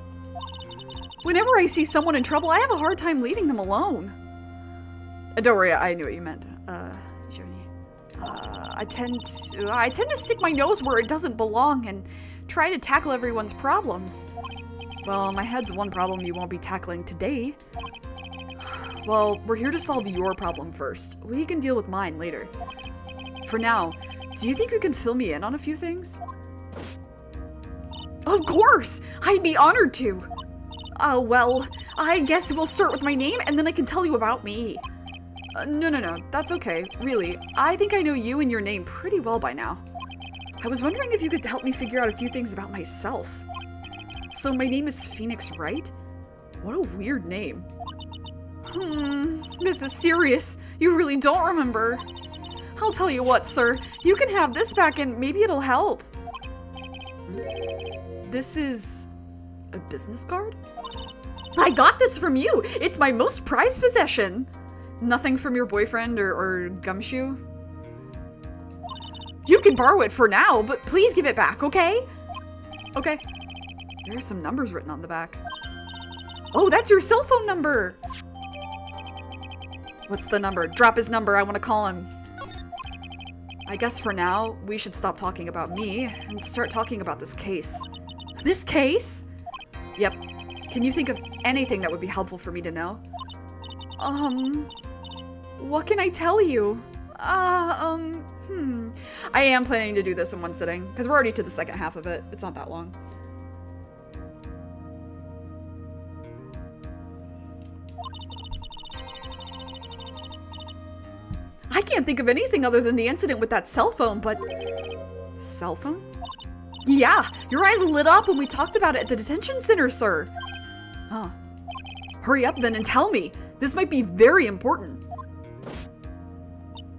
Whenever I see someone in trouble, I have a hard time leaving them alone. Don't worry, I knew what you meant. Journey. I tend to stick my nose where it doesn't belong and try to tackle everyone's problems. Well, my head's one problem you won't be tackling today. Well, we're here to solve your problem first. We can deal with mine later. For now, do you think you can fill me in on a few things? Of course! I'd be honored to! Well, I guess we'll start with my name and then I can tell you about me. No, that's okay. Really, I think I know you and your name pretty well by now. I was wondering if you could help me figure out a few things about myself. So my name is Phoenix, right? What a weird name. This is serious. You really don't remember. I'll tell you what, sir. You can have this back and maybe it'll help. This is a business card? I got this from you. It's my most prized possession. Nothing from your boyfriend or Gumshoe? You can borrow it for now, but please give it back, okay? Okay. There's some numbers written on the back. Oh, that's your cell phone number! What's the number? Drop his number, I want to call him. I guess for now, we should stop talking about me and start talking about this case. This case? Yep. Can you think of anything that would be helpful for me to know? What can I tell you? I am planning to do this in one sitting, because we're already to the second half of it. It's not that long. I can't think of anything other than the incident with that cell phone, but... Cell phone? Yeah, your eyes lit up when we talked about it at the detention center, sir. Huh. Hurry up then and tell me. This might be very important.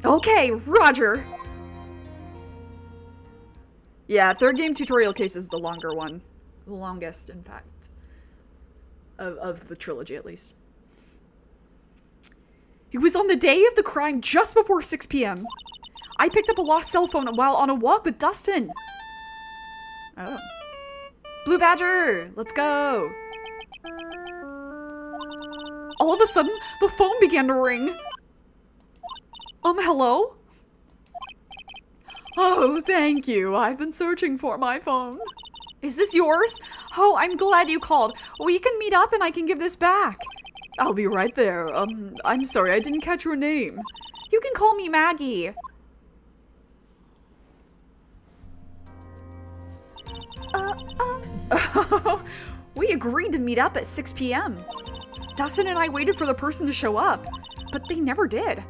Okay, Roger. Yeah, third game tutorial case is the longer one. The longest, in fact. Of the trilogy, at least. It was on the day of the crime just before 6 p.m. I picked up a lost cell phone while on a walk with Dustin. Oh. Blue Badger, let's go. All of a sudden, the phone began to ring. Hello? Oh, thank you. I've been searching for my phone. Is this yours? Oh, I'm glad you called. We can meet up and I can give this back. I'll be right there. I'm sorry, I didn't catch your name. You can call me Maggie. We agreed to meet up at 6 p.m. Dustin and I waited for the person to show up, but they never did.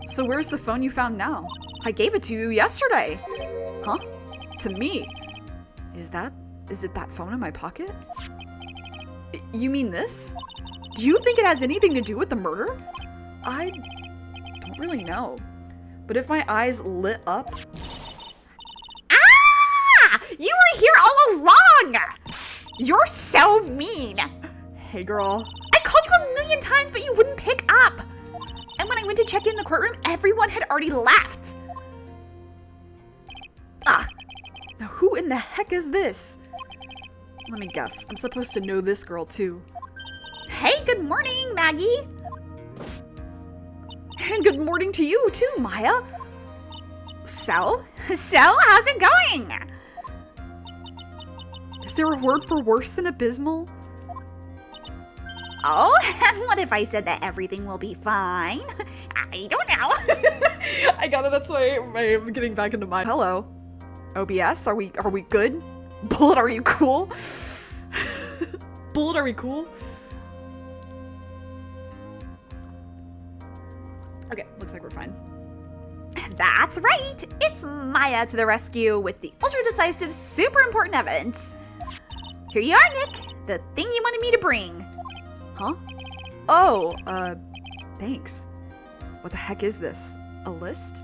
So where's the phone you found now? I gave it to you yesterday. Huh? To me? Is it that phone in my pocket? You mean this? Do you think it has anything to do with the murder? I don't really know. But if my eyes lit up... Ah! You were here all along! You're so mean. Hey, girl. I called you a million times, but you wouldn't pick up. And when I went to check in the courtroom, everyone had already left. Ah. Now who in the heck is this? Let me guess. I'm supposed to know this girl, too. Hey, good morning, Maggie. And good morning to you, too, Maya. So, how's it going? Is there a word for worse than abysmal? Oh, and what if I said that everything will be fine? I don't know. I got it. That's why I'm getting back into mine. Hello. OBS, are we good? Bullet, are you cool? Bullet, are we cool? Okay, looks like we're fine. That's right. It's Maya to the rescue with the ultra decisive, super important evidence. Here you are, Nick. The thing you wanted me to bring. Huh? Oh, thanks. What the heck is this? A list?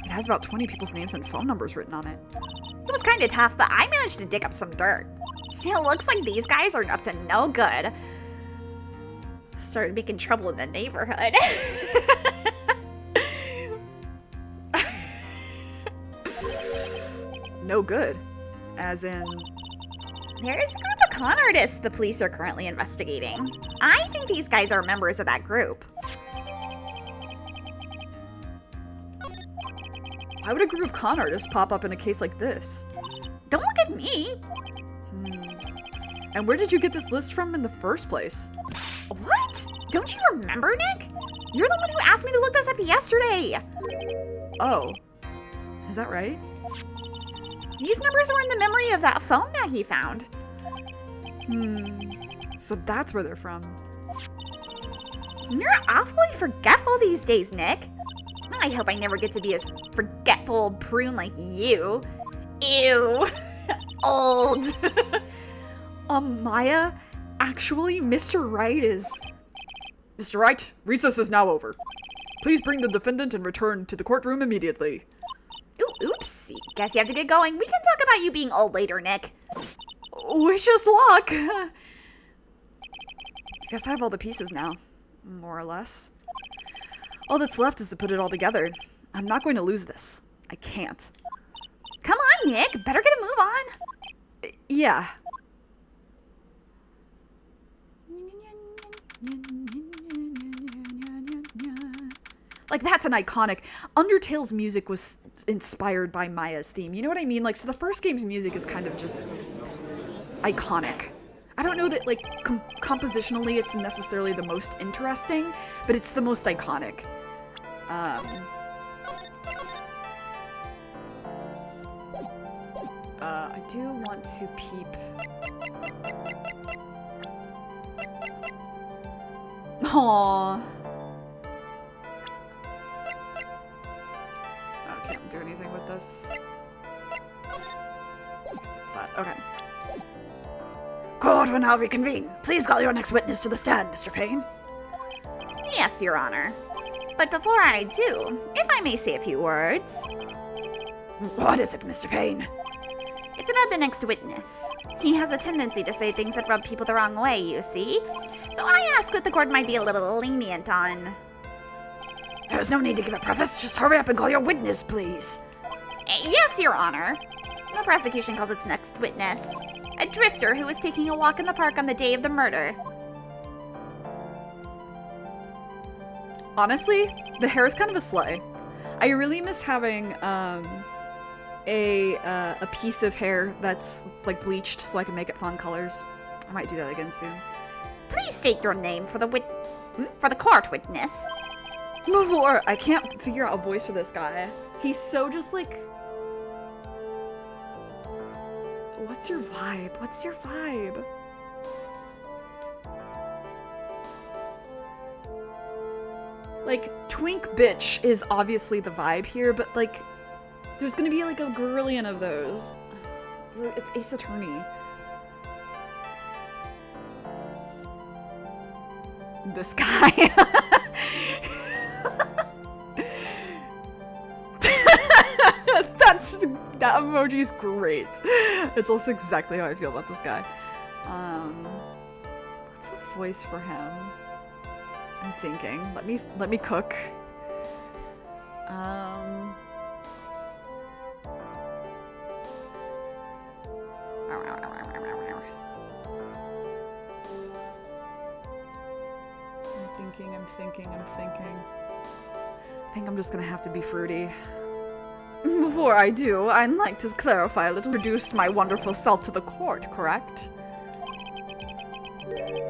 It has about 20 people's names and phone numbers written on it. It was kind of tough, but I managed to dig up some dirt. It looks like these guys are up to no good. Started making trouble in the neighborhood. No good. As in... There's a group of con artists the police are currently investigating. I think these guys are members of that group. Why would a group of con artists pop up in a case like this? Don't look at me. And where did you get this list from in the first place? What? Don't you remember, Nick? You're the one who asked me to look this up yesterday. Oh. Is that right? These numbers were in the memory of that phone Maggie found. So that's where they're from. You're awfully forgetful these days, Nick. I hope I never get to be a forgetful prune like you. Ew. Old. Maya, actually, Mr. Wright is... Mr. Wright, recess is now over. Please bring the defendant and return to the courtroom immediately. Ooh, oops. Guess you have to get going. We can talk about you being old later, Nick. Wish us luck. Guess I have all the pieces now, more or less. All that's left is to put it all together. I'm not going to lose this. I can't. Come on, Nick. Better get a move on. Yeah. Like, that's an iconic... Undertale's music was inspired by Maya's theme. You know what I mean? Like, so the first game's music is kind of just iconic. I don't know that, like, compositionally it's necessarily the most interesting, but it's the most iconic. I do want to peep. Aww. Oh, can't do anything with this. What's that? Okay. Court will now reconvene. Please call your next witness to the stand, Mr. Payne. Yes, Your Honor. But before I do, if I may say a few words. What is it, Mr. Payne? It's about the next witness. He has a tendency to say things that rub people the wrong way, you see. So I ask that the court might be a little lenient on... There's no need to give a preface. Just hurry up and call your witness, please. Yes, Your Honor. The prosecution calls its next witness a drifter who was taking a walk in the park on the day of the murder. Honestly, the hair is kind of a sleigh. I really miss having a piece of hair that's like bleached so I can make it fun colors. I might do that again soon. Please state your name for the court witness. Before, I can't figure out a voice for this guy. He's so just like... What's your vibe? What's your vibe? Like, twink bitch is obviously the vibe here, but like, there's gonna be like a grillion of those. It's Ace Attorney. This guy. That emoji is great. It's also exactly how I feel about this guy. What's the voice for him? I'm thinking. Let me cook. I'm thinking. I think I'm just gonna have to be fruity. Before I do, I'd like to clarify a little. Introduced my wonderful self to the court, correct?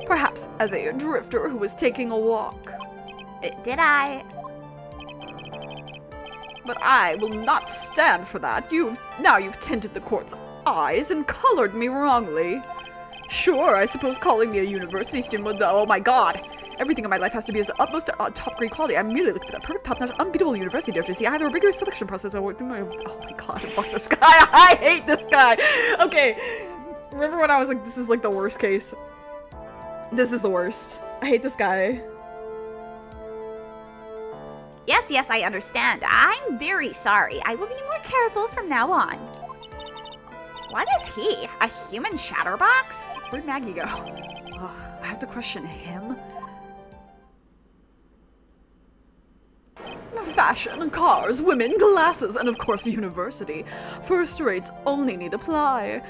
Perhaps as a drifter who was taking a walk. Did I? But I will not stand for that. You've tinted the court's eyes and colored me wrongly. Sure, I suppose calling me a university student would... Oh my god! Everything in my life has to be as the utmost top-grade quality. I'm merely looking for that perfect, top-notch, unbeatable university, don't you see? I have a rigorous selection process. Oh my god, fuck this guy. I hate this guy. Okay, remember when I was like, this is like the worst case? This is the worst. I hate this guy. Yes, I understand. I'm very sorry. I will be more careful from now on. What is he? A human chatterbox? Where'd Maggie go? Ugh, I have to question him? Fashion, cars, women, glasses, and of course the university. First rates only need apply.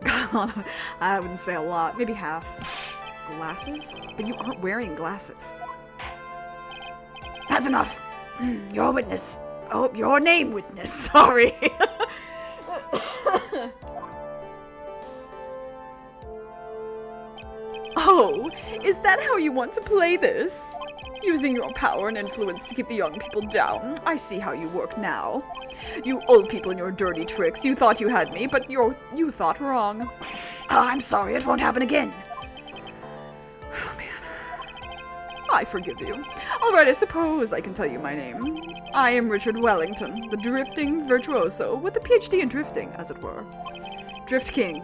I wouldn't say a lot, maybe half. Glasses? But you aren't wearing glasses. That's enough. Your witness. Oh, your name witness. Sorry. Oh, is that how you want to play this? Using your power and influence to keep the young people down. I see how you work now. You old people and your dirty tricks. You thought you had me, but you thought wrong. I'm sorry, it won't happen again. Oh, man. I forgive you. All right, I suppose I can tell you my name. I am Richard Wellington, the drifting virtuoso with a PhD in drifting, as it were. Drift King.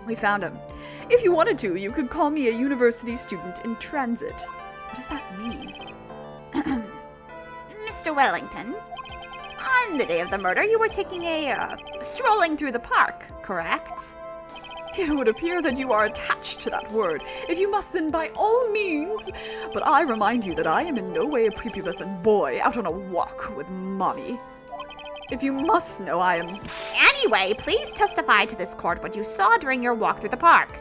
We found him. If you wanted to, you could call me a university student in transit. What does that mean? Mr. Wellington, on the day of the murder, you were taking strolling through the park, correct? It would appear that you are attached to that word. If you must, then by all means. But I remind you that I am in no way a prepubescent boy out on a walk with mommy. If you must know, I am... Anyway, please testify to this court what you saw during your walk through the park.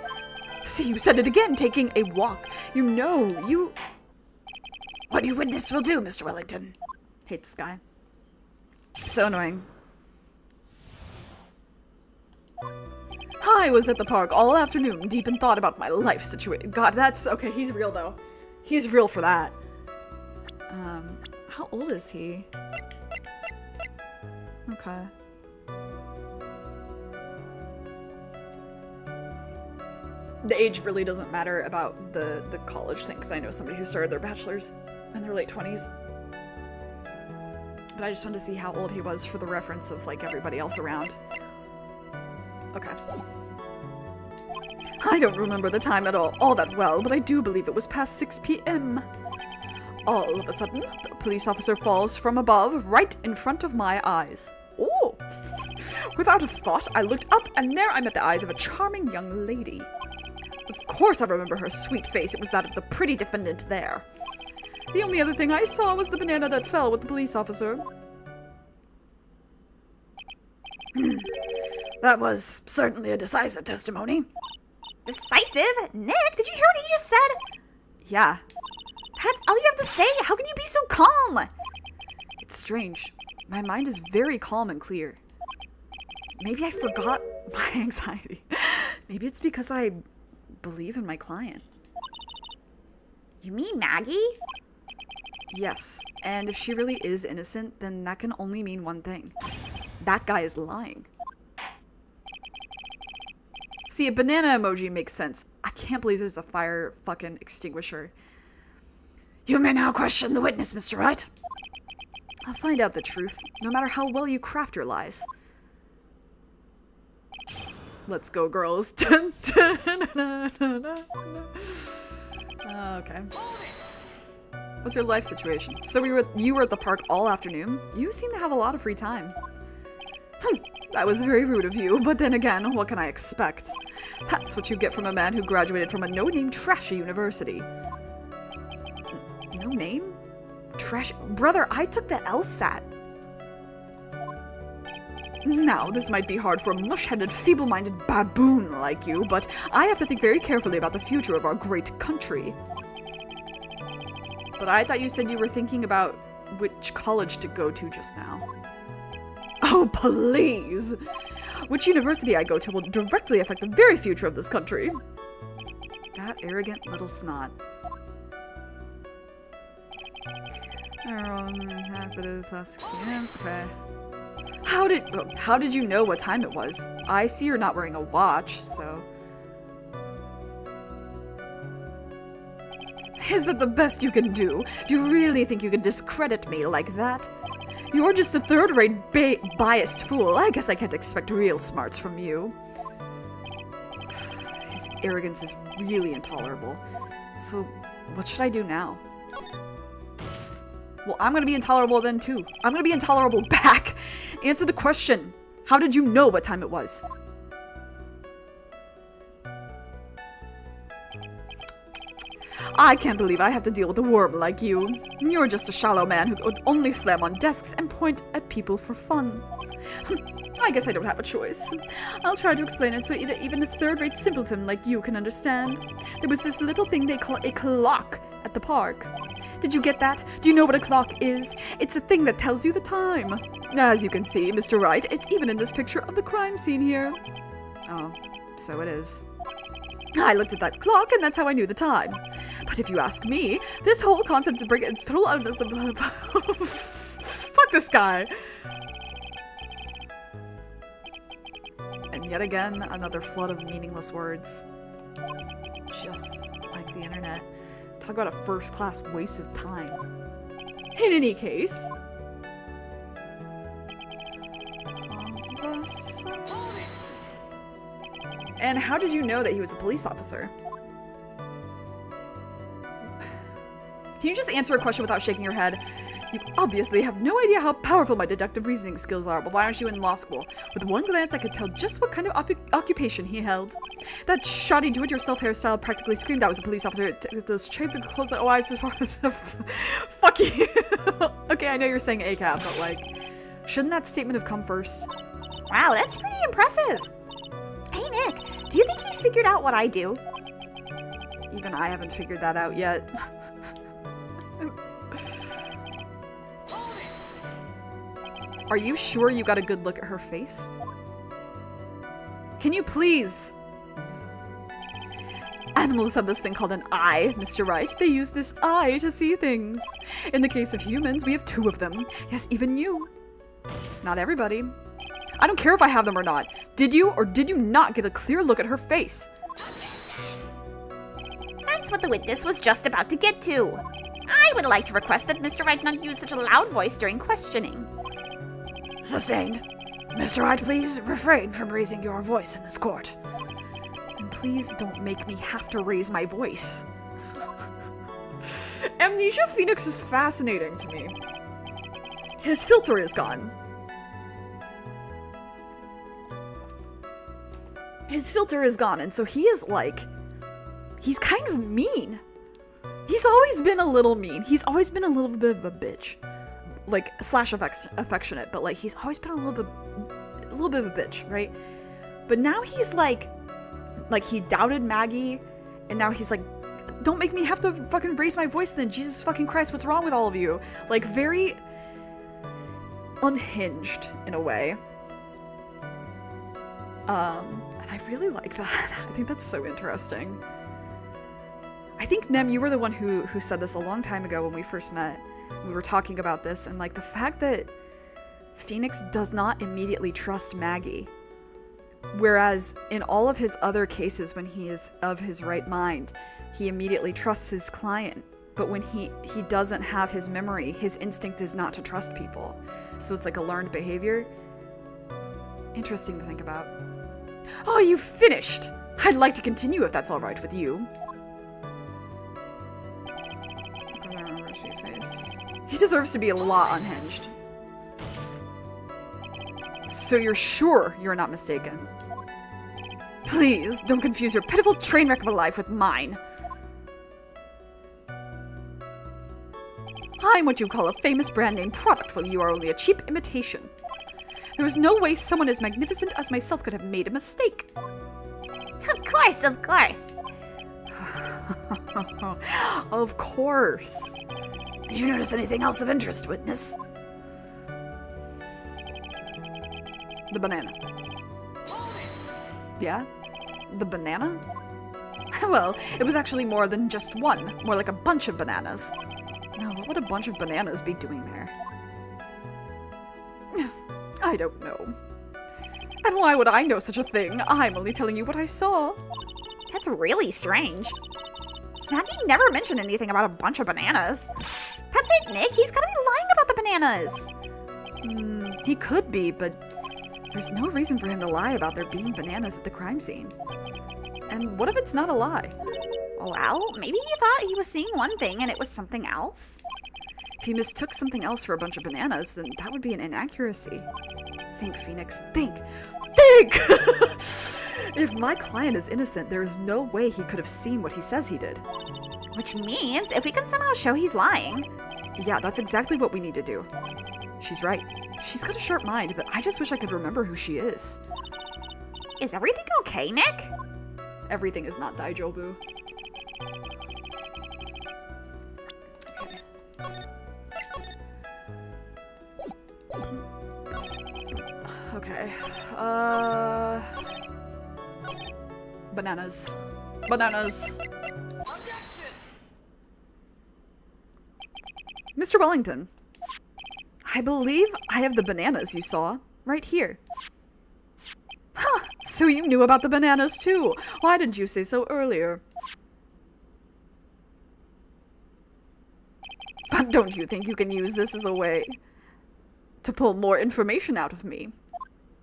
See, you said it again, taking a walk. You know, you... What you witnessed will do, Mr. Wellington. Hate this guy. So annoying. I was at the park all afternoon, deep in thought about my life situation. God, that's... Okay, he's real, though. He's real for that. How old is he? Okay. The age really doesn't matter about the college thing, because I know somebody who started their bachelor's in their late 20s. But I just wanted to see how old he was for the reference of, like, everybody else around. Okay. I don't remember the time at all that well, but I do believe it was past 6 p.m. All of a sudden, the police officer falls from above, right in front of my eyes. Oh! Without a thought, I looked up, and there I met the eyes of a charming young lady. Of course I remember her sweet face. It was that of the pretty defendant there. The only other thing I saw was the banana that fell with the police officer. That was certainly a decisive testimony. Decisive? Nick, did you hear what he just said? Yeah. That's all you have to say? How can you be so calm? It's strange. My mind is very calm and clear. Maybe I forgot my anxiety. Maybe it's because I believe in my client. You mean Maggie? Yes, and if she really is innocent, then that can only mean one thing. That guy is lying. See, a banana emoji makes sense. I can't believe there's a fire fucking extinguisher. You may now question the witness, Mr. Wright. I'll find out the truth, no matter how well you craft your lies. Let's go, girls. Okay. What's your life situation? So you were at the park all afternoon? You seem to have a lot of free time. That was very rude of you, but then again, what can I expect? That's what you get from a man who graduated from a no-name trashy university. No name? Trash? Brother, I took the LSAT. Now, this might be hard for a mush-headed, feeble-minded baboon like you, but I have to think very carefully about the future of our great country. But I thought you said you were thinking about which college to go to just now. Oh, please! Which university I go to will directly affect the very future of this country. That arrogant little snot. Okay. How did you know what time it was? I see you're not wearing a watch, so... Is that the best you can do? Do you really think you can discredit me like that? You're just a third-rate biased fool. I guess I can't expect real smarts from you. His arrogance is really intolerable. So, what should I do now? Well, I'm gonna be intolerable then too. I'm gonna be intolerable back. Answer the question. How did you know what time it was? I can't believe I have to deal with a worm like you. You're just a shallow man who would only slam on desks and point at people for fun. I guess I don't have a choice. I'll try to explain it so that even a third-rate simpleton like you can understand. There was this little thing they call a clock at the park. Did you get that? Do you know what a clock is? It's a thing that tells you the time. As you can see, Mr. Wright, it's even in this picture of the crime scene here. Oh, so it is. I looked at that clock, and that's how I knew the time. But if you ask me, this whole concept is bringing its total out of fuck this guy. And yet again, another flood of meaningless words. Just like the internet. Talk about a first-class waste of time. In any case... And how did you know that he was a police officer? Can you just answer a question without shaking your head? You obviously have no idea how powerful my deductive reasoning skills are, but why aren't you in law school? With one glance, I could tell just what kind of occupation he held. That shoddy do-it-yourself hairstyle practically screamed I was a police officer. Those shades of clothes that... Oh, I just wanted to... Fuck you! Okay, I know you're saying ACAB, but like... Shouldn't that statement have come first? Wow, that's pretty impressive. Hey, Nick, do you think he's figured out what I do? Even I haven't figured that out yet. Are you sure you got a good look at her face? Can you please? Animals have this thing called an eye, Mr. Wright. They use this eye to see things. In the case of humans, we have 2 of them. Yes, even you. Not everybody. I don't care if I have them or not. Did you or did you not get a clear look at her face? That's what the witness was just about to get to. I would like to request that Mr. Wright not use such a loud voice during questioning. Sustained. Mr. Wright, please refrain from raising your voice in this court. And please don't make me have to raise my voice. Amnesia Phoenix is fascinating to me. His filter is gone. His filter is gone, and so he is like... He's kind of mean. He's always been a little mean. He's always been a little bit of a bitch. Like, slash affectionate, but like, he's always been a little bit of a bitch, right? But now he's like he doubted Maggie, and now he's like, don't make me have to fucking raise my voice then, Jesus fucking Christ, what's wrong with all of you? Like, very unhinged in a way. And I really like that. I think that's so interesting. I think, Nem, you were the one who said this a long time ago when we first met. We were talking about this, and like the fact that Phoenix does not immediately trust Maggie. Whereas in all of his other cases when he is of his right mind, he immediately trusts his client. But when he doesn't have his memory, his instinct is not to trust people. So it's like a learned behavior. Interesting to think about. Oh, you finished! I'd like to continue if that's alright with you. He deserves to be a lot unhinged. So you're sure you're not mistaken? Please, don't confuse your pitiful train wreck of a life with mine. I'm what you call a famous brand name product, while you are only a cheap imitation. There is no way someone as magnificent as myself could have made a mistake. Of course, of course. Of course. Did you notice anything else of interest, witness? The banana. Yeah? The banana? Well, it was actually more than just one. More like a bunch of bananas. Now, what would a bunch of bananas be doing there? I don't know. And why would I know such a thing? I'm only telling you what I saw. That's really strange. Maggie never mentioned anything about a bunch of bananas. That's it, Nick. He's gotta be lying about the bananas. He could be, but there's no reason for him to lie about there being bananas at the crime scene. And what if it's not a lie? Well, maybe he thought he was seeing one thing and it was something else. If he mistook something else for a bunch of bananas, then that would be an inaccuracy. Think, Phoenix. Think! Think! If my client is innocent, there is no way he could have seen what he says he did. Which means if we can somehow show he's lying... Yeah, that's exactly what we need to do. She's right. She's got a sharp mind, but I just wish I could remember who she is. Is everything okay, Nick? Everything is not Daijobu. Okay. Bananas. Bananas. Mr. Wellington, I believe I have the bananas you saw right here. Huh, so you knew about the bananas too. Why didn't you say so earlier? But don't you think you can use this as a way to pull more information out of me?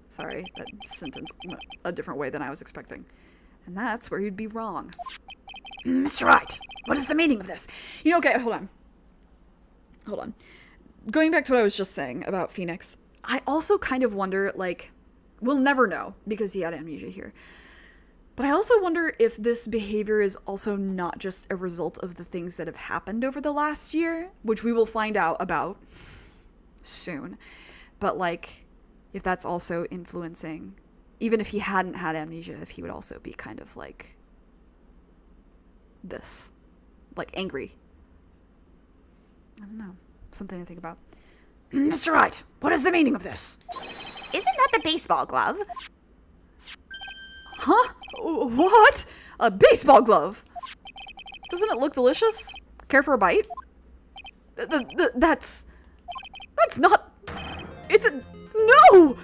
Sorry, that sentence went a different way than I was expecting. And that's where you'd be wrong. Mr. Wright, what is the meaning of this? You know, okay, hold on. Hold on. Going back to what I was just saying about Phoenix, I also kind of wonder, like, we'll never know because he had amnesia here. But I also wonder if this behavior is also not just a result of the things that have happened over the last year, which we will find out about soon. But, like, if that's also influencing, even if he hadn't had amnesia, if he would also be kind of like this, like angry. I don't know. Something to think about. Mr. Wright, what is the meaning of this? Isn't that the baseball glove? Huh? What? A baseball glove! Doesn't it look delicious? Care for a bite? That's not... It's a... No!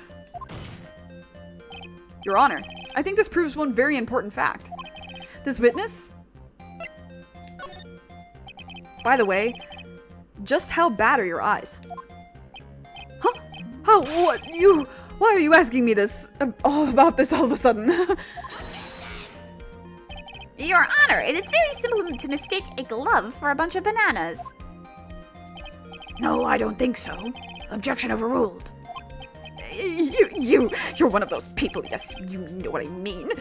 Your Honor, I think this proves one very important fact. This witness... By the way, just how bad are your eyes? Huh? How? What? You... Why are you asking me this? All about this all of a sudden? Your Honor, it is very simple to mistake a glove for a bunch of bananas. No, I don't think so. Objection overruled. You're one of those people, yes, you know what I mean.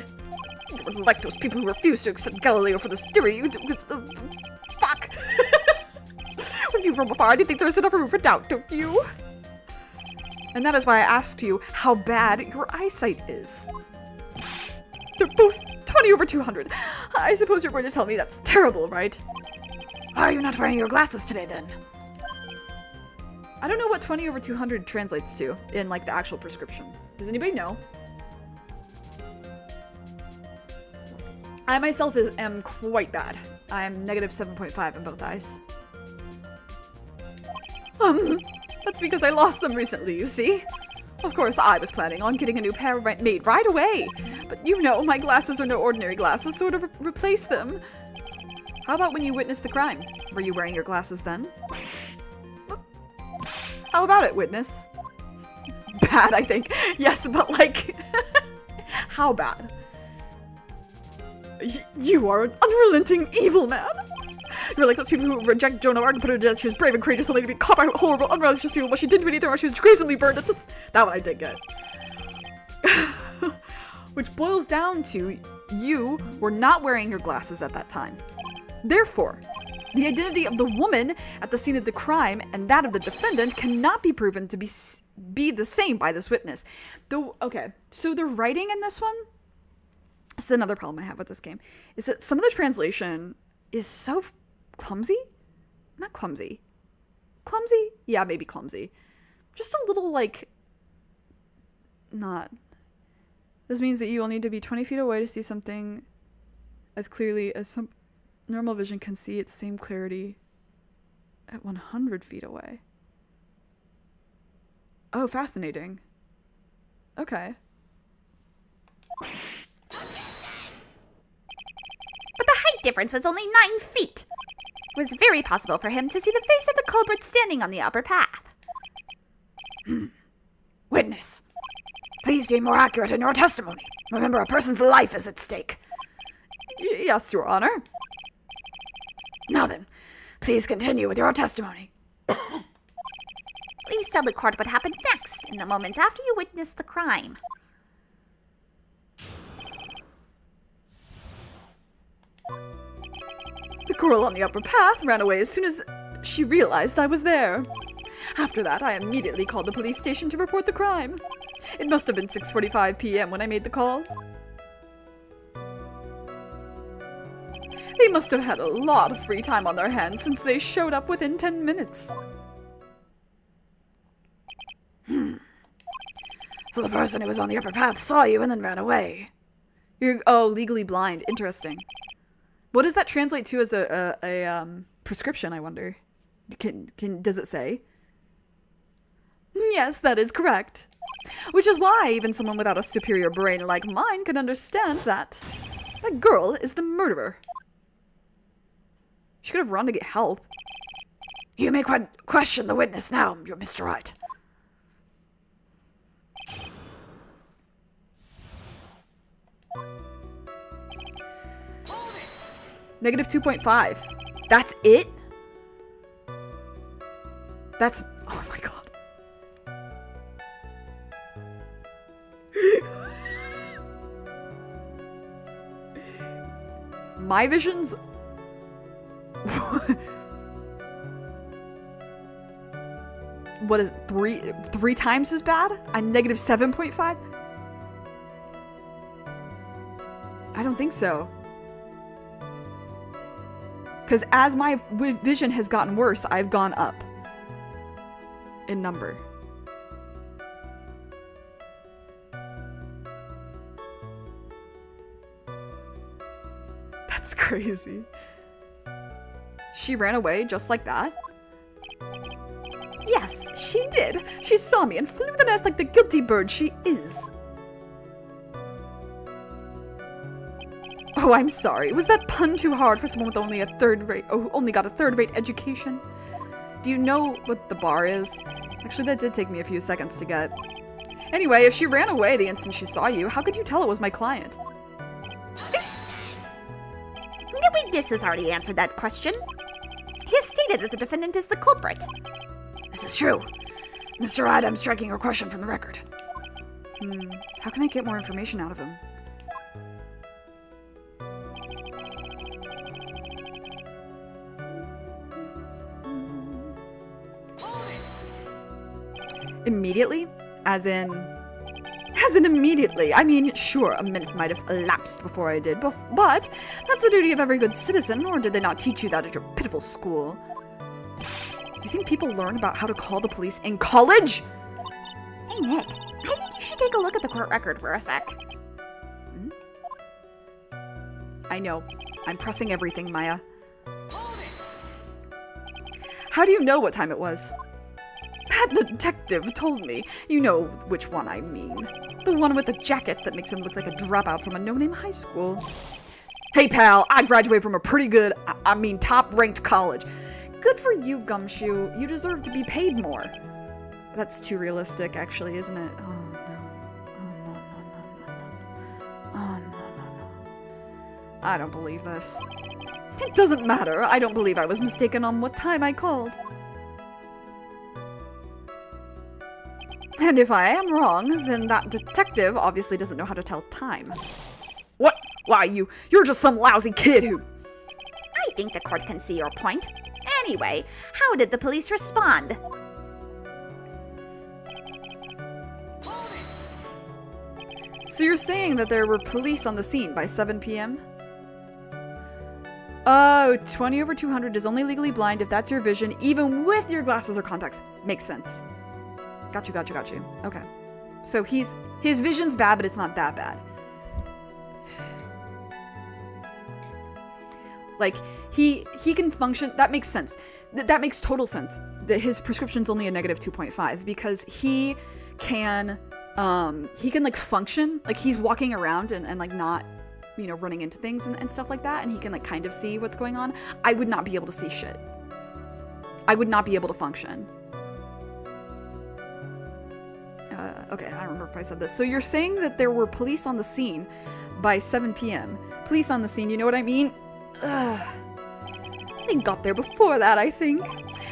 You're like those people who refuse to accept Galileo for this theory. Fuck! When you from afar, I do think there's enough room for doubt, don't you? And that is why I asked you how bad your eyesight is. They're both 20 over 200. I suppose you're going to tell me that's terrible, right? Why are you not wearing your glasses today, then? I don't know what 20 over 200 translates to in, like, the actual prescription. Does anybody know? I myself am quite bad. I'm negative 7.5 in both eyes. That's because I lost them recently, you see? Of course, I was planning on getting a new pair made right away. But you know, my glasses are no ordinary glasses, so to replace them... How about when you witnessed the crime? Were you wearing your glasses then? How about it, witness? Bad, I think. Yes, but like... How bad? You are an unrelenting evil man. You're like those people who reject Joan of Arc and put her to death. She was brave and courageous only to be caught by horrible, unrighteous people, but she didn't do anything wrong. She was gracefully burned at the... That one I did get. Which boils down to, you were not wearing your glasses at that time. Therefore, the identity of the woman at the scene of the crime and that of the defendant cannot be proven to be the same by this witness. Though, okay, so the writing in this one, this is another problem I have with this game, is that some of the translation is so clumsy? Not clumsy. Clumsy? Yeah, maybe clumsy. Just a little, like, not. This means that you will need to be 20 feet away to see something as clearly as some normal vision can see at the same clarity at 100 feet away. Oh, fascinating. Okay. But the height difference was only 9 feet. It was very possible for him to see the face of the culprit standing on the upper path. Witness, please be more accurate in your testimony. Remember, a person's life is at stake. Yes, Your Honor. Now then, please continue with your testimony. Please tell the court what happened next in the moments after you witnessed the crime. The girl on the upper path ran away as soon as she realized I was there. After that, I immediately called the police station to report the crime. It must have been 6:45 p.m. when I made the call. They must have had a lot of free time on their hands since they showed up within 10 minutes. So the person who was on the upper path saw you and then ran away. Oh, legally blind. Interesting. What does that translate to as a prescription, I wonder? Does it say? Yes, that is correct. Which is why even someone without a superior brain like mine can understand that that girl is the murderer. She could have run to get help. You may question the witness now, Mr. Wright. Negative 2.5. That's it? That's... Oh my god. My vision's... What is it, three times as bad? I'm negative 7.5? I don't think so. Because as my vision has gotten worse, I've gone up in number. crazy. She ran away just like that? Yes, she did. She saw me and flew the nest like the guilty bird she is. Oh, I'm sorry. Was that pun too hard for someone with only got a third-rate education? Do you know what the bar is? Actually, that did take me a few seconds to get. Anyway, if she ran away the instant she saw you, how could you tell it was my client? The witness has already answered that question. He has stated that the defendant is the culprit. This is true. Mr. Hyde, I'm striking your question from the record. How can I get more information out of him? Immediately? As in immediately. I mean, sure, a minute might have elapsed before I did, but that's the duty of every good citizen, or did they not teach you that at your pitiful school? You think people learn about how to call the police in college? Hey, Nick, I think you should take a look at the court record for a sec. I know. I'm pressing everything, Maya. How do you know what time it was? That detective told me. You know which one I mean. The one with the jacket that makes him look like a dropout from a no-name high school. Hey, pal, I graduated from a pretty good, top-ranked college. Good for you, Gumshoe. You deserve to be paid more. That's too realistic, actually, isn't it? Oh, no. Oh, no. I don't believe this. It doesn't matter. I don't believe I was mistaken on what time I called. And if I am wrong, then that detective obviously doesn't know how to tell time. What? Why, you're just some lousy kid who... I think the court can see your point. Anyway, how did the police respond? So you're saying that there were police on the scene by 7 p.m.? Oh, 20/200 is only legally blind if that's your vision, even with your glasses or contacts. Makes sense. Got you. Okay. So his vision's bad, but it's not that bad. Like, he can function. That makes sense. That makes total sense. That his prescription's only a negative 2.5 because he can like function. Like, he's walking around and like not, running into things and stuff like that, and he can like kind of see what's going on. I would not be able to see shit. I would not be able to function. Okay, I don't remember if I said this. So you're saying that there were police on the scene by 7 p.m. Police on the scene, you know what I mean? They got there before that, I think.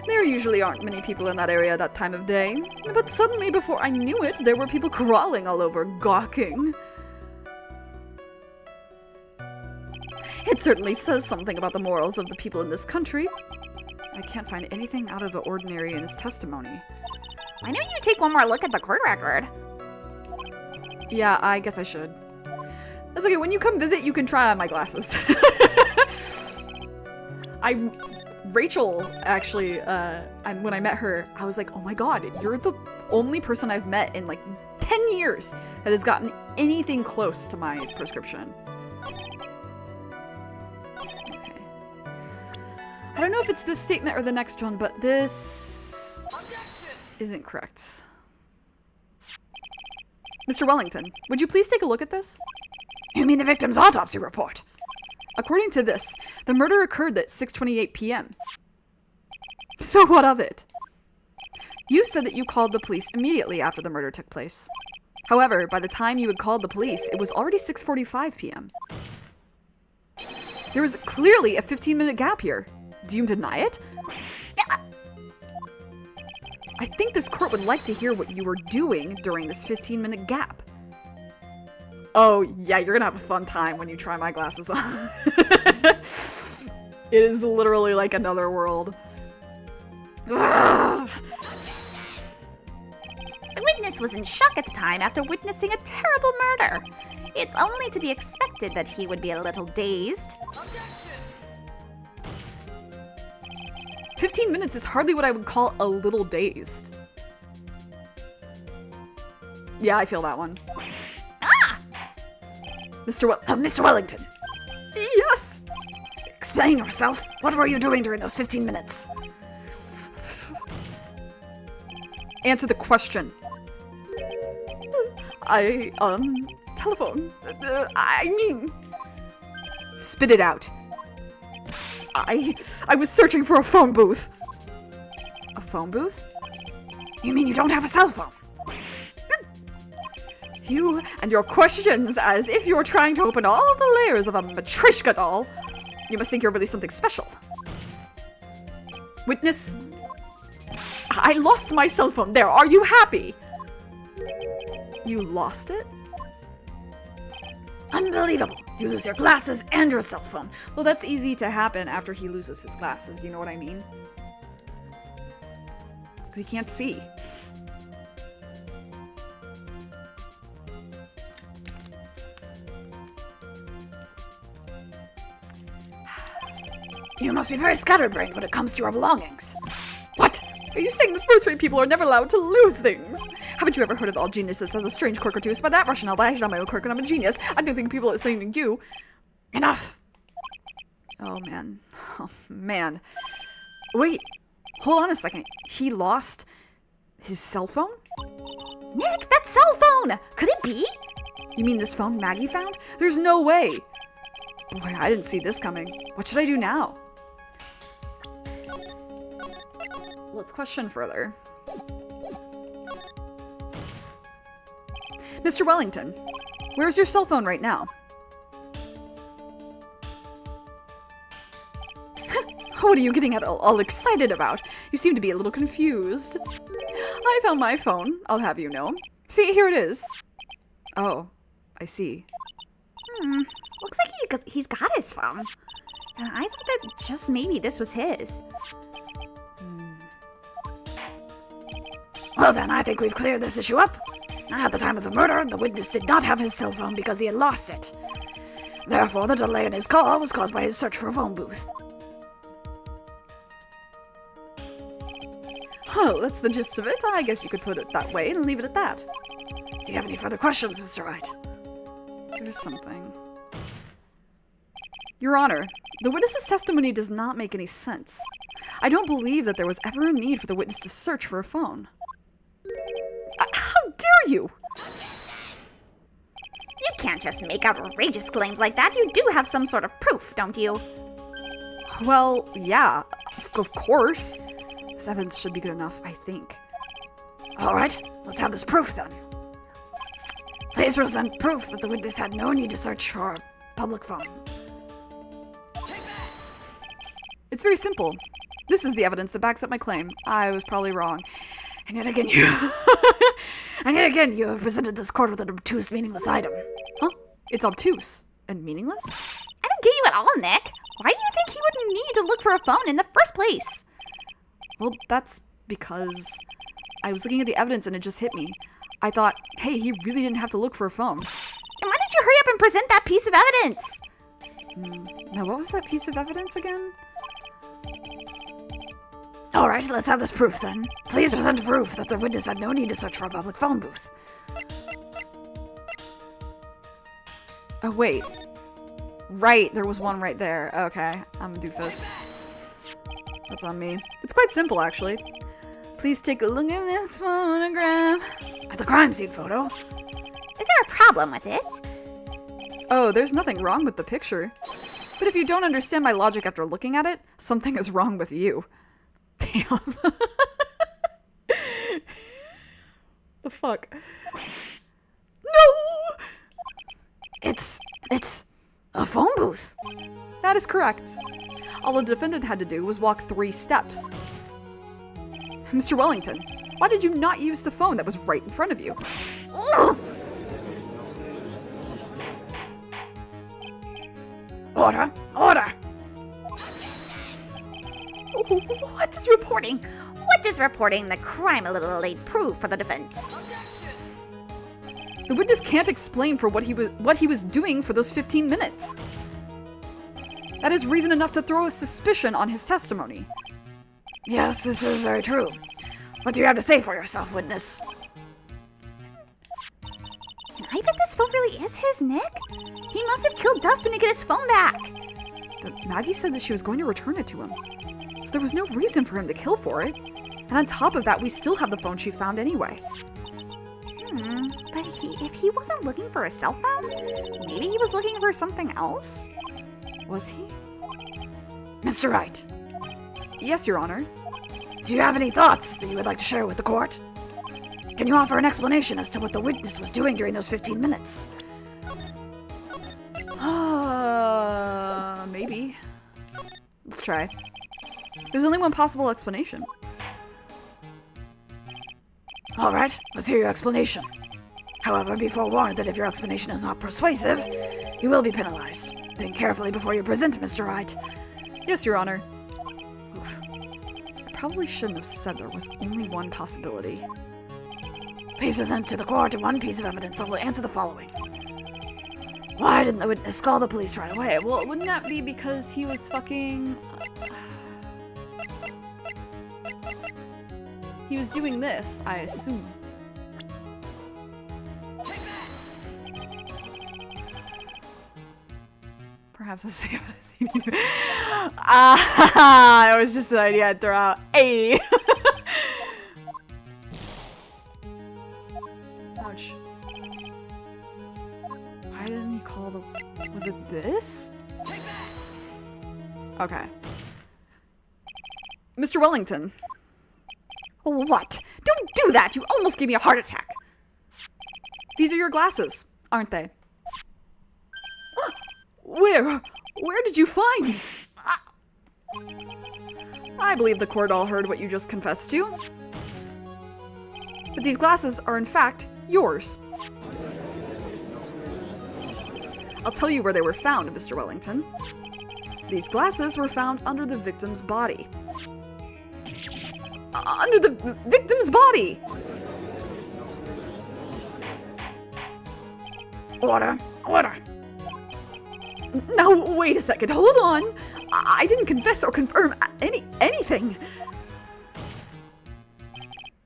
There usually aren't many people in that area that time of day. But suddenly, before I knew it, there were people crawling all over, gawking. It certainly says something about the morals of the people in this country. I can't find anything out of the ordinary in his testimony. Why don't you take one more look at the court record? Yeah, I guess I should. That's okay, when you come visit, you can try on my glasses. Rachel, actually, when I met her, I was like, oh my god, you're the only person I've met in like 10 years that has gotten anything close to my prescription. Okay. I don't know if it's this statement or the next one, but this isn't correct. Mr. Wellington, would you please take a look at this? You mean the victim's autopsy report? According to this, the murder occurred at 6:28 p.m. So what of it? You said that you called the police immediately after the murder took place. However, by the time you had called the police, it was already 6:45 p.m. There was clearly a 15-minute gap here. Do you deny it? I think this court would like to hear what you were doing during this 15-minute gap. Oh, yeah, you're gonna have a fun time when you try my glasses on. It is literally like another world. The witness was in shock at the time after witnessing a terrible murder. It's only to be expected that he would be a little dazed. 15 minutes is hardly what I would call a little dazed. Yeah, I feel that one. Ah! Mr. Wellington. Yes! Explain yourself. What were you doing during those 15 minutes? Answer the question. Telephone. Spit it out. I was searching for a phone booth. A phone booth? You mean you don't have a cell phone? You and your questions as if you're trying to open all the layers of a Matryoshka doll. You must think you're really something special. Witness, I lost my cell phone. There, are you happy? You lost it? Unbelievable. You lose your glasses and your cell phone. Well, that's easy to happen after he loses his glasses, you know what I mean? Because he can't see. You must be very scatterbrained when it comes to your belongings. What? Are you saying that first-rate people are never allowed to lose things? Haven't you ever heard of all geniuses has a strange quirk or two? So by that rationale, but I should have my own quirk and I'm a genius. I don't think people are saying to you. Enough. Oh, man. Oh, man. Wait. Hold on a second. He lost his cell phone? Nick, that cell phone! Could it be? You mean this phone Maggie found? There's no way. Boy, I didn't see this coming. What should I do now? Let's question further. Mr. Wellington, where's your cell phone right now? What are you getting all excited about? You seem to be a little confused. I found my phone, I'll have you know. See, here it is. Oh, I see. Looks like he's got his phone. And I thought that just maybe this was his. Well then, I think we've cleared this issue up. At the time of the murder, the witness did not have his cell phone because he had lost it. Therefore, the delay in his call was caused by his search for a phone booth. Oh, that's the gist of it. I guess you could put it that way and leave it at that. Do you have any further questions, Mr. Wright? There's something. Your Honor, the witness's testimony does not make any sense. I don't believe that there was ever a need for the witness to search for a phone. How dare you! You can't just make outrageous claims like that. You do have some sort of proof, don't you? Well, yeah, of course. This evidence should be good enough, I think. Alright, let's have this proof then. Please present proof that the witness had no need to search for a public phone. It's very simple. This is the evidence that backs up my claim. I was probably wrong. And yet again, you have presented this court with an obtuse, meaningless item. Huh? It's obtuse and meaningless? I don't get you at all, Nick. Why do you think he wouldn't need to look for a phone in the first place? Well, that's because I was looking at the evidence and it just hit me. I thought, hey, he really didn't have to look for a phone. And why don't you hurry up and present that piece of evidence? Now, what was that piece of evidence again? Alright, let's have this proof then. Please present proof that the witness had no need to search for a public phone booth. Oh, wait. Right, there was one right there. Okay, I'm a doofus. That's on me. It's quite simple, actually. Please take a look at this photograph. At the crime scene photo. Is there a problem with it? Oh, there's nothing wrong with the picture. But if you don't understand my logic after looking at it, something is wrong with you. Damn. The fuck? No! It's a phone booth. That is correct. All the defendant had to do was walk 3 steps. Mr. Wellington, why did you not use the phone that was right in front of you? Order! Order! What does reporting the crime a little late prove for the defense? The witness can't explain for what he was doing for those 15 minutes. That is reason enough to throw a suspicion on his testimony. Yes, this is very true. What do you have to say for yourself, witness? I bet this phone really is his, Nick. He must have killed Dustin to get his phone back. But Maggie said that she was going to return it to him. So there was no reason for him to kill for it. And on top of that, we still have the phone she found anyway. But if he wasn't looking for a cell phone, maybe he was looking for something else? Was he? Mr. Wright, Yes, Your Honor. do you have any thoughts that you would like to share with the court? Can you offer an explanation as to what the witness was doing during those 15 minutes? Maybe. Let's try. There's only one possible explanation. All right, let's hear your explanation. However, be forewarned that if your explanation is not persuasive, you will be penalized. Think carefully before you present, Mr. Wright. Yes, Your Honor. Oof. I probably shouldn't have said there was only one possibility. Please present to the court one piece of evidence that will answer the following. Why didn't the witness call the police right away? Well, wouldn't that be because he was fucking... He was doing this, I assume. Perhaps that's the evidence you need. It was just an idea I'd throw out. Hey! Ouch. Why didn't he call the... Was it this? Okay. Mr. Wellington. What? Don't do that! You almost gave me a heart attack! These are your glasses, aren't they? Where did you find? I believe the court all heard what you just confessed to. But these glasses are in fact yours. I'll tell you where they were found, Mr. Wellington. These glasses were found under the victim's body. Under the victim's body! Order! Order! Now, wait a second, hold on! I didn't confess or confirm anything!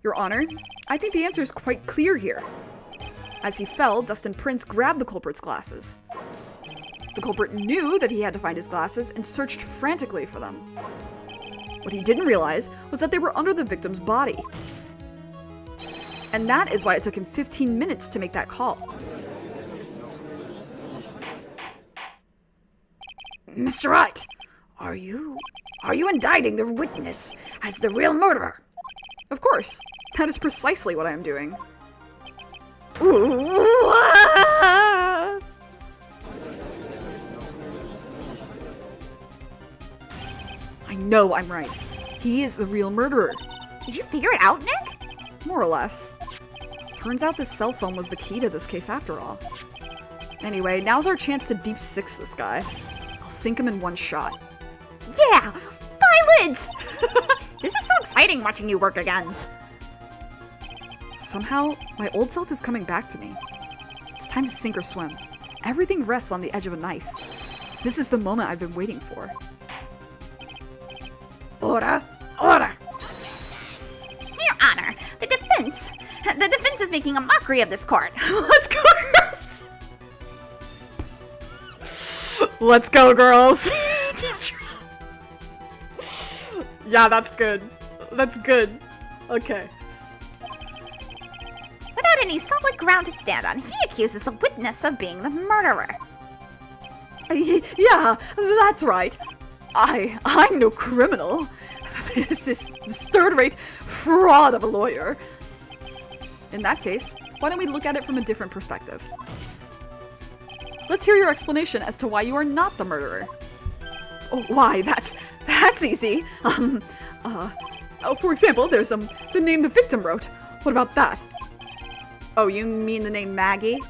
Your Honor, I think the answer is quite clear here. As he fell, Dustin Prince grabbed the culprit's glasses. The culprit knew that he had to find his glasses and searched frantically for them. What he didn't realize was that they were under the victim's body. And that is why it took him 15 minutes to make that call. Mr. Wright, are you indicting the witness as the real murderer? Of course, that is precisely what I am doing. I know I'm right. He is the real murderer. Did you figure it out, Nick? More or less. Turns out this cell phone was the key to this case after all. Anyway, now's our chance to deep six this guy. I'll sink him in one shot. Yeah! Violence! This is so exciting watching you work again. Somehow, my old self is coming back to me. It's time to sink or swim. Everything rests on the edge of a knife. This is the moment I've been waiting for. Order! Order! Your Honor, the defense is making a mockery of this court. Let's go, girls! Let's go, girls! Yeah, that's good. That's good. Okay. Without any solid ground to stand on, he accuses the witness of being the murderer. Yeah, that's right. I'm no criminal. This is this third-rate fraud of a lawyer. In that case, why don't we look at it from a different perspective? Let's hear your explanation as to why you are not the murderer. Oh, why? That's easy. For example, there's the name the victim wrote. What about that? Oh, you mean the name Maggie?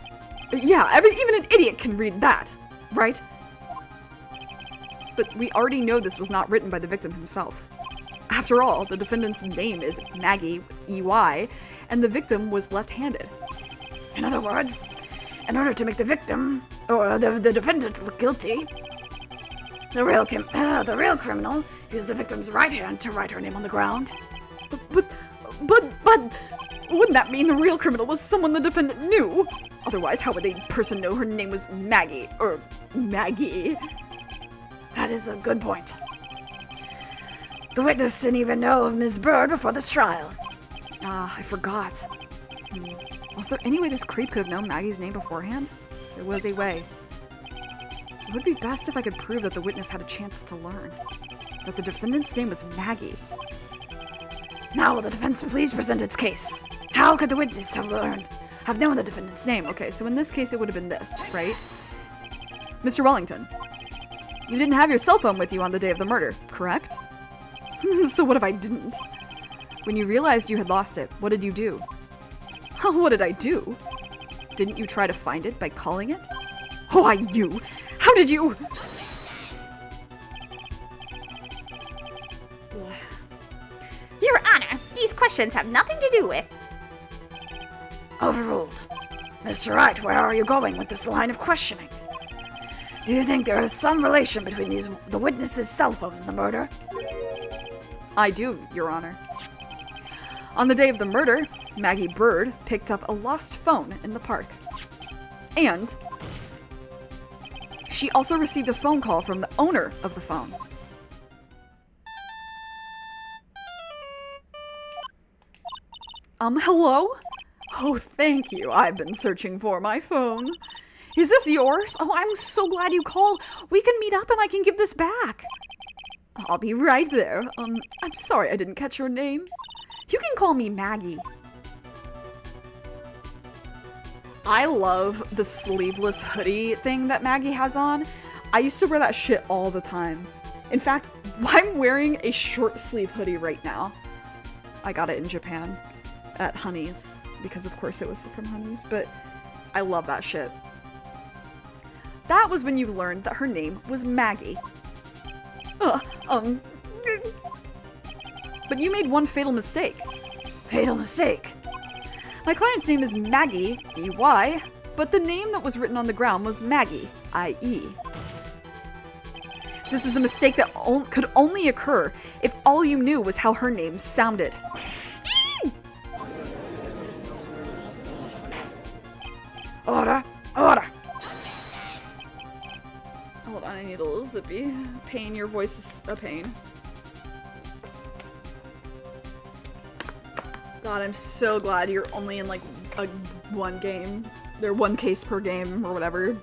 Yeah, even an idiot can read that, right? But we already know this was not written by the victim himself. After all, the defendant's name is Maggie, E-Y, and the victim was left-handed. In other words, in order to make the victim, or the defendant look guilty, the real criminal used the victim's right hand to write her name on the ground. But, wouldn't that mean the real criminal was someone the defendant knew? Otherwise, how would a person know her name was Maggie, or Maggie? That is a good point. The witness didn't even know of Ms. Bird before this trial. Ah, I forgot. Was there any way this creep could have known Maggie's name beforehand? There was a way. It would be best if I could prove that the witness had a chance to learn. That the defendant's name was Maggie. Now will the defense please present its case? How could the witness have known the defendant's name? Okay, so in this case it would have been this, right? Mr. Wellington, you didn't have your cell phone with you on the day of the murder, correct? So what if I didn't? When you realized you had lost it, what did you do? What did I do? Didn't you try to find it by calling it? Why, you? How did you? Your Honor, these questions have nothing to do with... Overruled. Mr. Wright, where are you going with this line of questioning? Do you think there is some relation between the witness's cell phone and the murder? I do, Your Honor. On the day of the murder, Maggie Bird picked up a lost phone in the park. And she also received a phone call from the owner of the phone. Hello? Oh, thank you. I've been searching for my phone. Is this yours? Oh, I'm so glad you called. We can meet up and I can give this back. I'll be right there. I'm sorry I didn't catch your name. You can call me Maggie. I love the sleeveless hoodie thing that Maggie has on. I used to wear that shit all the time. In fact, I'm wearing a short sleeve hoodie right now. I got it in Japan at Honey's because of course it was from Honey's, but I love that shit. That was when you learned that her name was Maggie. But you made one fatal mistake. Fatal mistake? My client's name is Maggie, E-Y, but the name that was written on the ground was Maggie, I-E. This is a mistake that could only occur if all you knew was how her name sounded. Order! Order! Hold on, I need a little zippy. Pain, your voice is a pain. God, I'm so glad you're only in like one game. They're one case per game or whatever.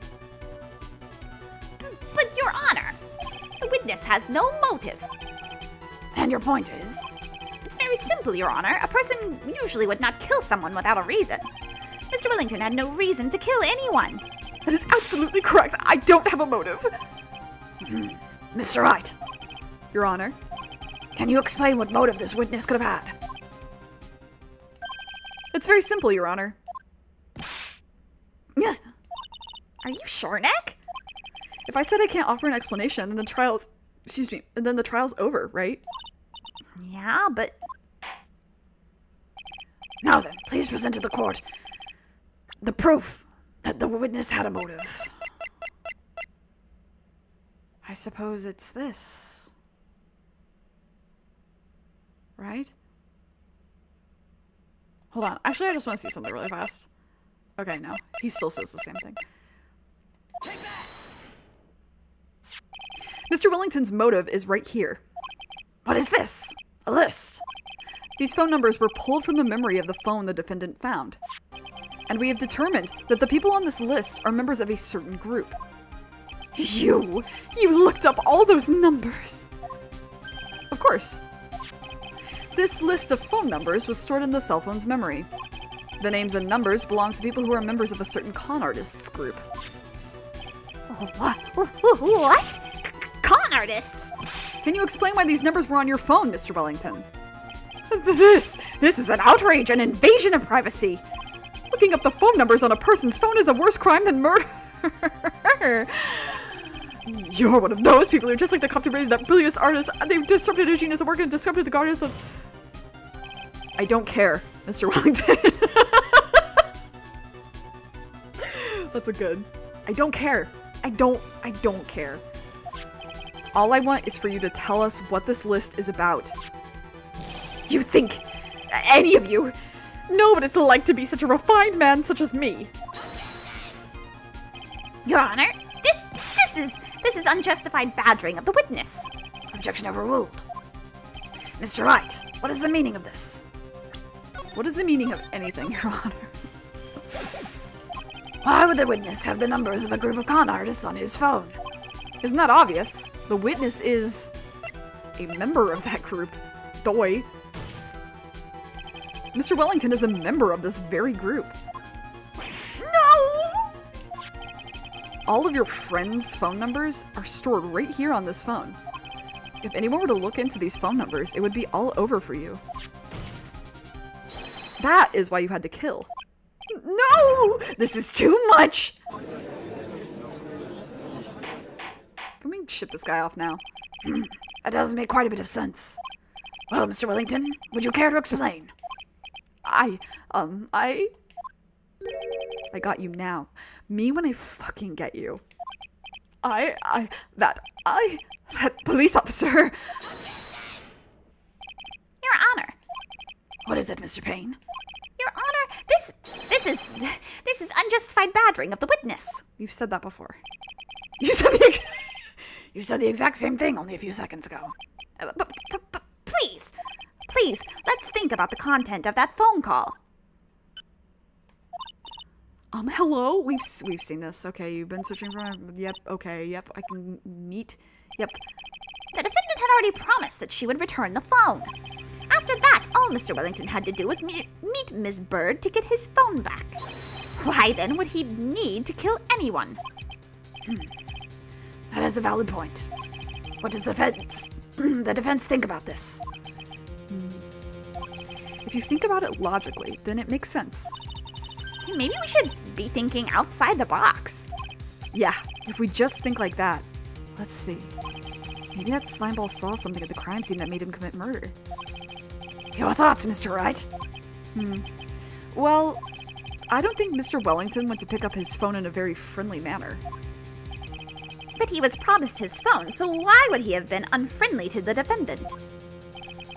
But Your Honor, the witness has no motive. And your point is? It's very simple, Your Honor. A person usually would not kill someone without a reason. Mr. Wellington had no reason to kill anyone. That is absolutely correct. I don't have a motive. Mr. Wright, Your Honor. can you explain what motive this witness could have had? It's very simple, Your Honor. Are you sure, Nick? If I said I can't offer an explanation, then the trial's over, right? Yeah, but... Now then, please present to the court the proof that the witness had a motive. I suppose it's this. Right? Hold on. Actually, I just want to see something really fast. Okay, no. He still says the same thing. Mr. Wellington's motive is right here. What is this? A list. These phone numbers were pulled from the memory of the phone the defendant found. And we have determined that the people on this list are members of a certain group. You looked up all those numbers. Of course. This list of phone numbers was stored in the cell phone's memory. The names and numbers belong to people who are members of a certain con artists group. What? Con artists? Can you explain why these numbers were on your phone, Mr. Wellington? This is an outrage, an invasion of privacy. Looking up the phone numbers on a person's phone is a worse crime than murder. You're one of those people who are just like the cops who raised that brilliant artist. They've disrupted a genius of work and disrupted the guardians of... I don't care, Mr. Wellington. That's a good... I don't care. I don't care. All I want is for you to tell us what this list is about. You think any of you know what it's like to be such a refined man such as me? Your Honor, this is This is unjustified badgering of the witness. Objection overruled. Mr. Wright, what is the meaning of this? What is the meaning of anything, Your Honor? Why would the witness have the numbers of a group of con artists on his phone? Isn't that obvious? The witness is a member of that group. Doy. Mr. Wellington is a member of this very group. No! All of your friends' phone numbers are stored right here on this phone. If anyone were to look into these phone numbers, it would be all over for you. That is why you had to kill. No! This is too much! Can we ship this guy off now? That does make quite a bit of sense. Well, Mr. Wellington, would you care to explain? I got you now. Me when I fucking get you. That police officer. Your Honor. What is it, Mr. Payne? Your Honor, this is unjustified badgering of the witness. You've said that before. You said the exact same thing only a few seconds ago. But please, let's think about the content of that phone call. Hello? We've seen this. Okay, you've been searching for him. Yep, okay, yep, I can meet. Yep. The defendant had already promised that she would return the phone. After that, all Mr. Wellington had to do was meet Miss Bird to get his phone back. Why then would he need to kill anyone? That is a valid point. What does the defense think about this? If you think about it logically, then it makes sense. Maybe we should be thinking outside the box. Yeah, if we just think like that. Let's see. Maybe that slimeball saw something at the crime scene that made him commit murder. Your thoughts, Mr. Wright? Well, I don't think Mr. Wellington went to pick up his phone in a very friendly manner. But he was promised his phone, so why would he have been unfriendly to the defendant?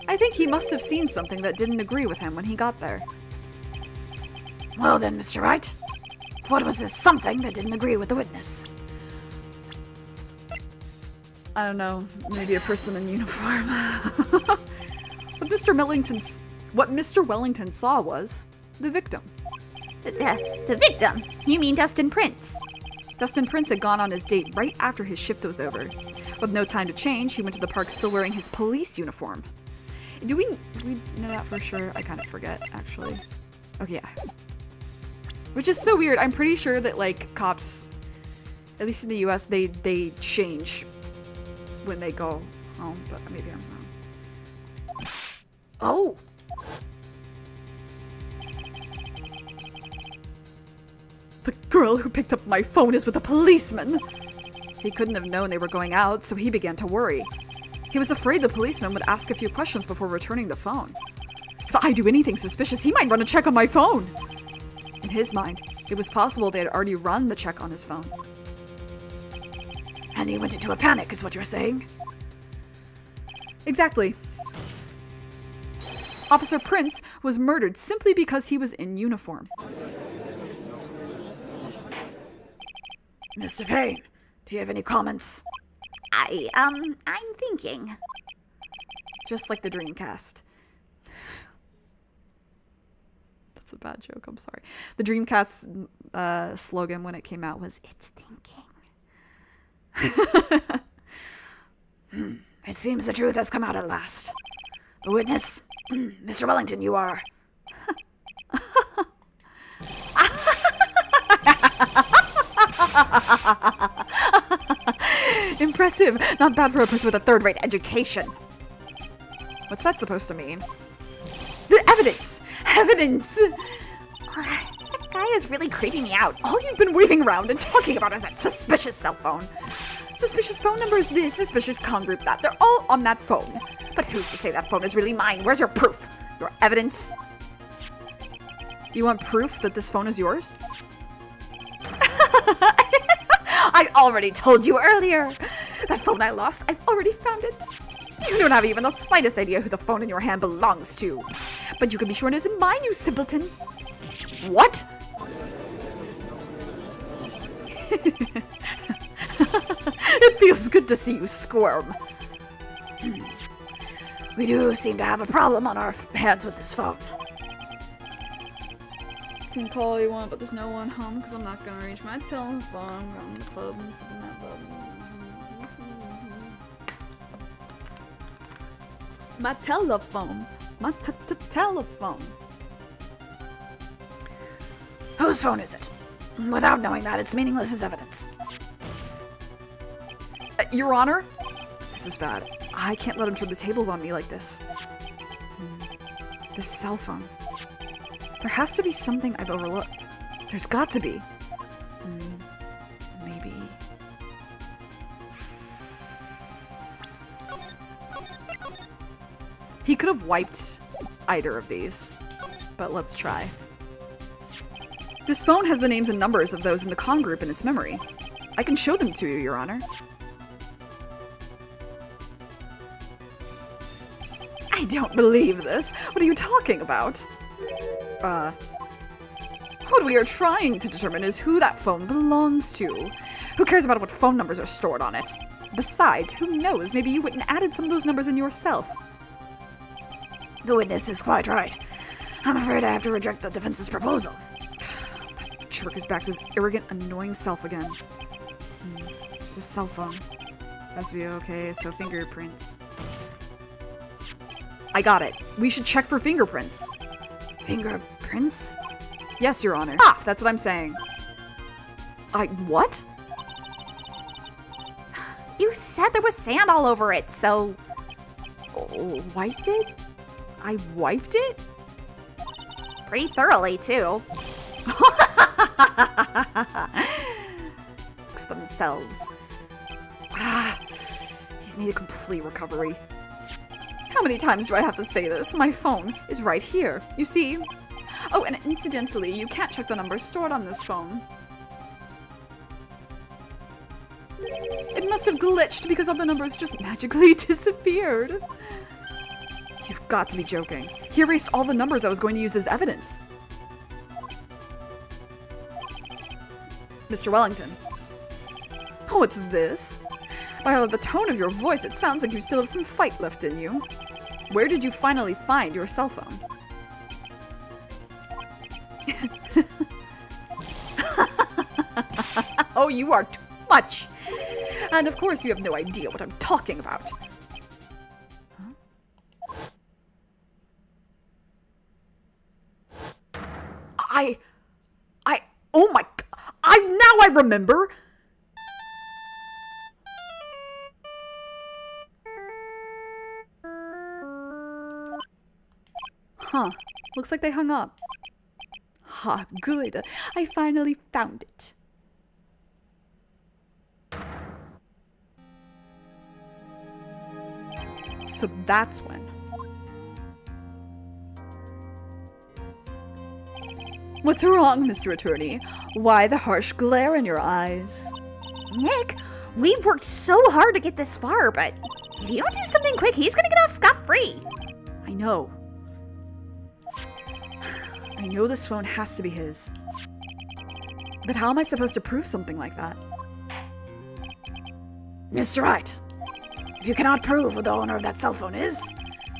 I think he must have seen something that didn't agree with him when he got there. Well then, Mr. Wright, what was this something that didn't agree with the witness? I don't know, maybe a person in uniform. What Mr. Wellington saw was the victim. The victim? You mean Dustin Prince? Dustin Prince had gone on his date right after his shift was over. With no time to change, he went to the park still wearing his police uniform. Do we know that for sure? I kind of forget, actually. Okay, yeah. Which is so weird. I'm pretty sure that, like, cops, at least in the US, they change when they go home, but maybe I'm wrong. Oh! The girl who picked up my phone is with a policeman! He couldn't have known they were going out, so he began to worry. He was afraid the policeman would ask a few questions before returning the phone. If I do anything suspicious, he might run a check on my phone! In his mind, it was possible they had already run the check on his phone. And he went into a panic, is what you're saying? Exactly. Officer Prince was murdered simply because he was in uniform. Mr. Payne, do you have any comments? I'm thinking. Just like the Dreamcast. That's a bad joke, I'm sorry. The Dreamcast slogan when it came out was, "It's thinking." It seems the truth has come out at last. The witness, Mr. Wellington, you are... Impressive. Not bad for a person with a third-rate education. What's that supposed to mean? The evidence! Evidence! That guy is really creeping me out. All you've been waving around and talking about is that suspicious cell phone. Suspicious phone number is this, suspicious con group that. They're all on that phone. But who's to say that phone is really mine? Where's your proof? Your evidence? You want proof that this phone is yours? I already told you earlier. That phone I lost, I've already found it. You don't have even the slightest idea who the phone in your hand belongs to. But you can be sure it isn't mine, you simpleton. What? It feels good to see you squirm. We do seem to have a problem on our hands with this phone. I can call you one, but there's no one home because I'm not gonna reach my telephone around the club and sit in that bubble. My telephone. My telephone. Whose phone is it? Without knowing that, it's meaningless as evidence. Your Honor? This is bad. I can't let him turn the tables on me like this. This cell phone. There has to be something I've overlooked. There's got to be. Maybe. He could have wiped either of these, but let's try. This phone has the names and numbers of those in the con group in its memory. I can show them to you, Your Honor. I don't believe this. What are you talking about? What we are trying to determine is who that phone belongs to. Who cares about what phone numbers are stored on it? Besides, who knows? Maybe you went and added some of those numbers in yourself. The witness is quite right. I'm afraid I have to reject the defense's proposal. That jerk is back to his arrogant, annoying self again. His cell phone. Has to be okay, so fingerprints. I got it. We should check for fingerprints. Fingerprints? Yes, Your Honor. That's what I'm saying. What? You said there was sand all over it, so... Wiped it? I wiped it? Pretty thoroughly, too. Fix themselves. He's made a complete recovery. How many times do I have to say this? My phone is right here. You see? Oh, and incidentally, you can't check the numbers stored on this phone. It must have glitched because all the numbers just magically disappeared. You've got to be joking. He erased all the numbers I was going to use as evidence. Mr. Wellington. What's this? By the tone of your voice, it sounds like you still have some fight left in you. Where did you finally find your cell phone? Oh, you are too much. And of course you have no idea what I'm talking about. Oh my, now I remember. Huh, looks like they hung up. Ha, good. I finally found it. So that's when. What's wrong, Mr. Attorney? Why the harsh glare in your eyes? Nick, we've worked so hard to get this far, but if you don't do something quick, he's gonna get off scot-free. I know. I know this phone has to be his. But how am I supposed to prove something like that? Mr. Wright, if you cannot prove who the owner of that cell phone is,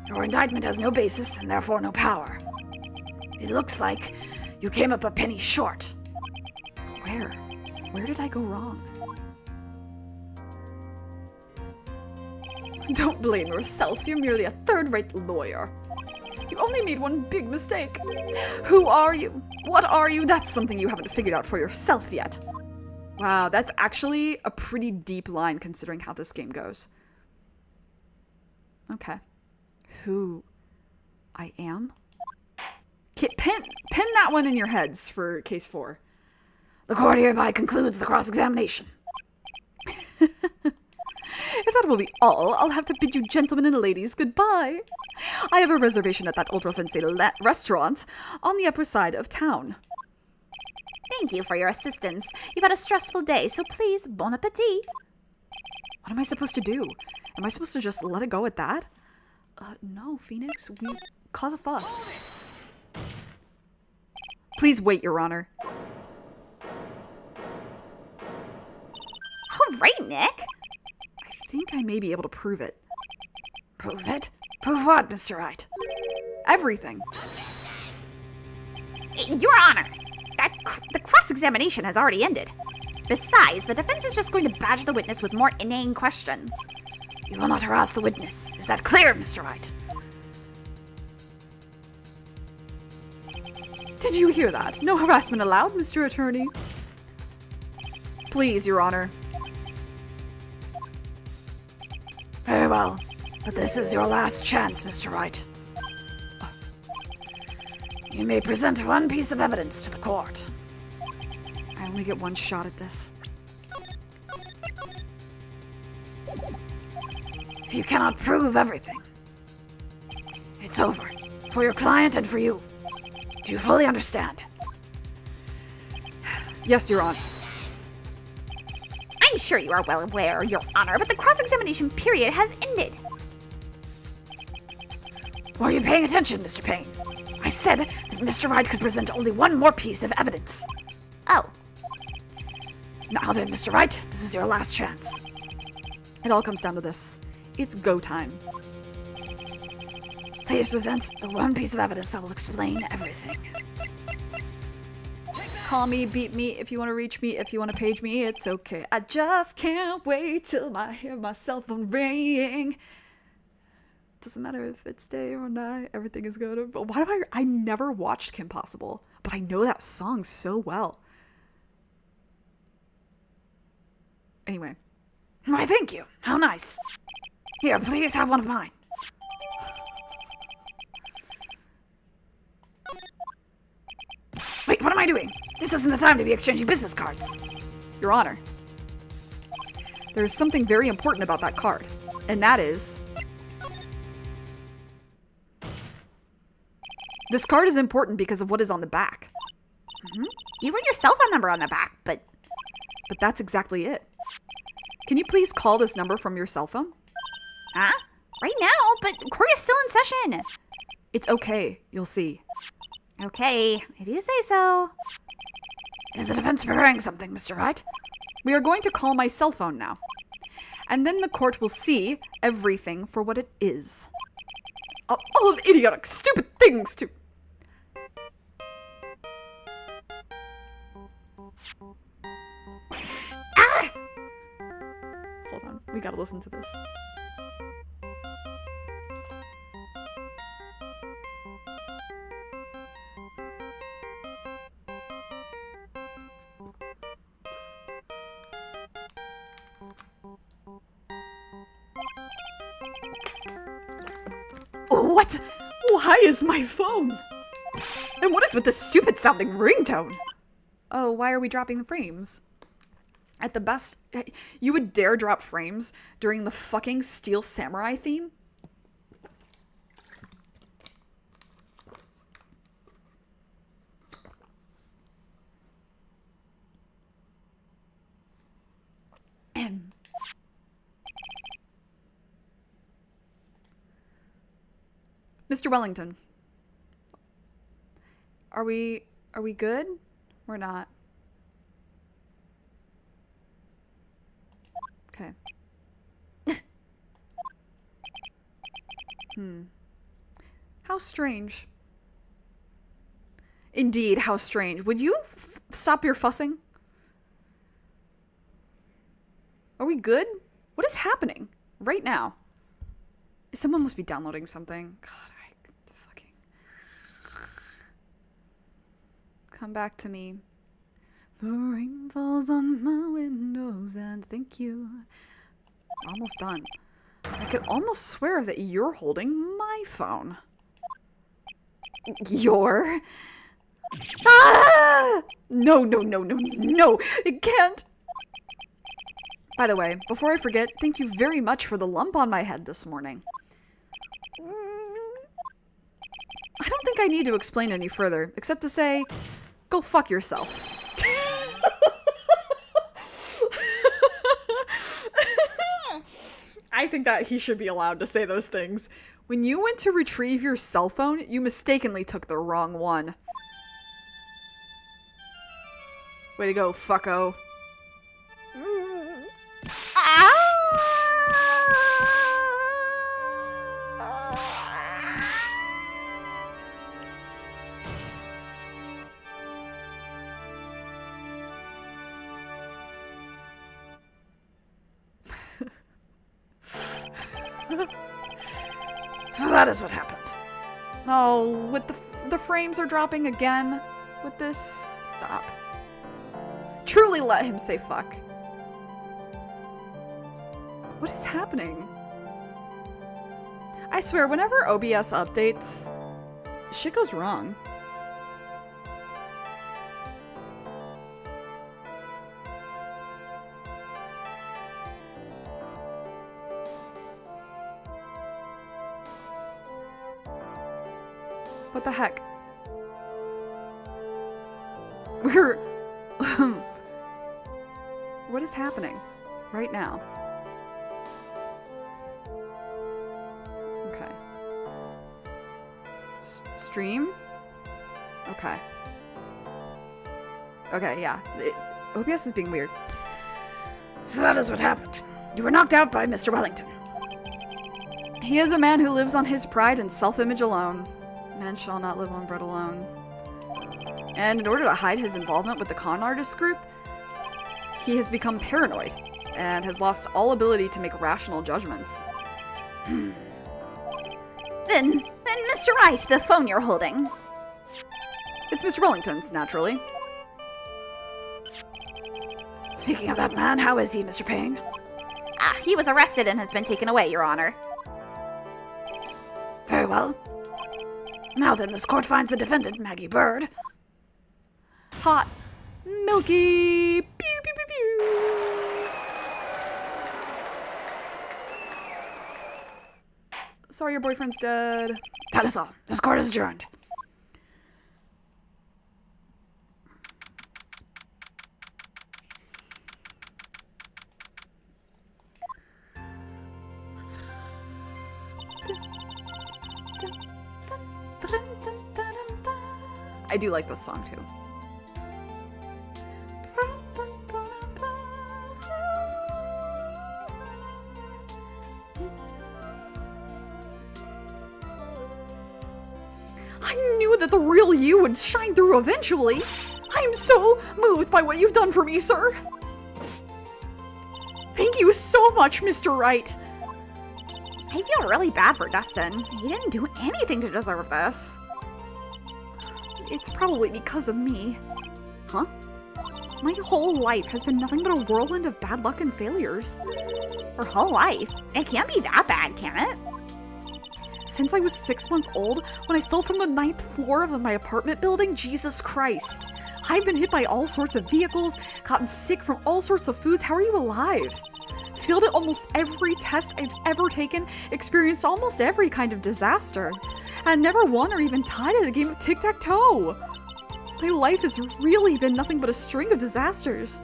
your indictment has no basis and therefore no power. It looks like you came up a penny short. Where? Where did I go wrong? Don't blame yourself. You're merely a third-rate lawyer. You only made one big mistake. Who are you? What are you? That's something you haven't figured out for yourself yet. Wow, that's actually a pretty deep line considering how this game goes. Okay. Who I am? Pin that one in your heads for case 4. The court hereby concludes the cross-examination. If that will be all, I'll have to bid you gentlemen and ladies goodbye. I have a reservation at that ultra-fancy restaurant on the upper side of town. Thank you for your assistance. You've had a stressful day, so please, bon appetit. What am I supposed to do? Am I supposed to just let it go at that? No, Phoenix, we cause a fuss. Please wait, Your Honor. right, Nick? I think I may be able to prove it. Prove it? Prove what, Mr. Wright? Everything. Your Honor, the cross-examination has already ended. Besides, the defense is just going to badger the witness with more inane questions. You will not harass the witness. Is that clear, Mr. Wright? Did you hear that? No harassment allowed, Mr. Attorney. Please, Your Honor. Very well. But this is your last chance, Mr. Wright. You may present one piece of evidence to the court. I only get one shot at this. If you cannot prove everything, it's over. For your client and for you. Do you fully understand? Yes, Your Honor. I'm sure you are well aware, Your Honor, but the cross-examination period has ended. Were you paying attention, Mr. Payne? I said that Mr. Wright could present only one more piece of evidence. Oh, Now then, Mr. Wright, this is your last chance. It all comes down to this. It's go time. Please present the one piece of evidence that will explain everything. Call me, beat me, if you want to reach me, if you want to page me, it's okay. I just can't wait till I hear my cell phone ring. Doesn't matter if it's day or night, everything is good. But why do I never watched Kim Possible, but I know that song so well. Anyway. Why, thank you. How nice. Here, please have one of mine. Wait, what am I doing? This isn't the time to be exchanging business cards. Your Honor, there is something very important about that card, and that is... This card is important because of what is on the back. you wrote your cell phone number on the back, but But that's exactly it. Can you please call this number from your cell phone? huh? Right now, but court is still in session. It's okay, you'll see. Okay, I do say so. Is the defense preparing something, Mr. Wright? We are going to call my cell phone now. And then the court will see everything for what it is. All the idiotic, stupid things to... Ah! Hold on, we gotta listen to this. What? Why is my phone? And what is with this stupid sounding ringtone? Oh, why are we dropping the frames? At the best, you would dare drop frames during the fucking Steel Samurai theme? Mr. Wellington. Are we good? We're not. Okay. How strange. Indeed, how strange. Would you stop your fussing? Are we good? What is happening right now? Someone must be downloading something. God, fucking... Come back to me. The rain falls on my windows and thank you. Almost done. I could almost swear that you're holding my phone. Your... Ah! No, it can't. By the way, before I forget, thank you very much for the lump on my head this morning. I don't think I need to explain any further, except to say, go fuck yourself. I think that he should be allowed to say those things. When you went to retrieve your cell phone, you mistakenly took the wrong one. Way to go, fucko. So that is what happened. Oh, with the frames are dropping again with this. Stop. Truly let him say fuck. What is happening? I swear, whenever OBS updates, shit goes wrong. What the heck? We're... What is happening right now? Okay. Stream? Okay. Okay, yeah. OBS is being weird. So that is what happened. You were knocked out by Mr. Wellington. He is a man who lives on his pride and self-image alone. Man shall not live on bread alone. And in order to hide his involvement with the con artist group, he has become paranoid and has lost all ability to make rational judgments. Then Mr. Wright, the phone you're holding. It's Mr. Wellington's, naturally. Speaking of that man, how is he, Mr. Payne? He was arrested and has been taken away, Your Honor. Very well. Now then, this court finds the defendant, Maggie Bird. Hot, milky, pew pew pew pew. Sorry, your boyfriend's dead. That is all. This court is adjourned. I do like this song too. I knew that the real you would shine through eventually. I am so moved by what you've done for me, sir. Thank you so much, Mr. Wright. I feel really bad for Dustin. He didn't do anything to deserve this. It's probably because of me. Huh? My whole life has been nothing but a whirlwind of bad luck and failures. Her whole life? It can't be that bad, can it? Since I was 6 months old, when I fell from the 9th floor of my apartment building, Jesus Christ. I've been hit by all sorts of vehicles, gotten sick from all sorts of foods. How are you alive? Failed at almost every test I've ever taken, experienced almost every kind of disaster, and never won or even tied at a game of tic-tac-toe. My life has really been nothing but a string of disasters.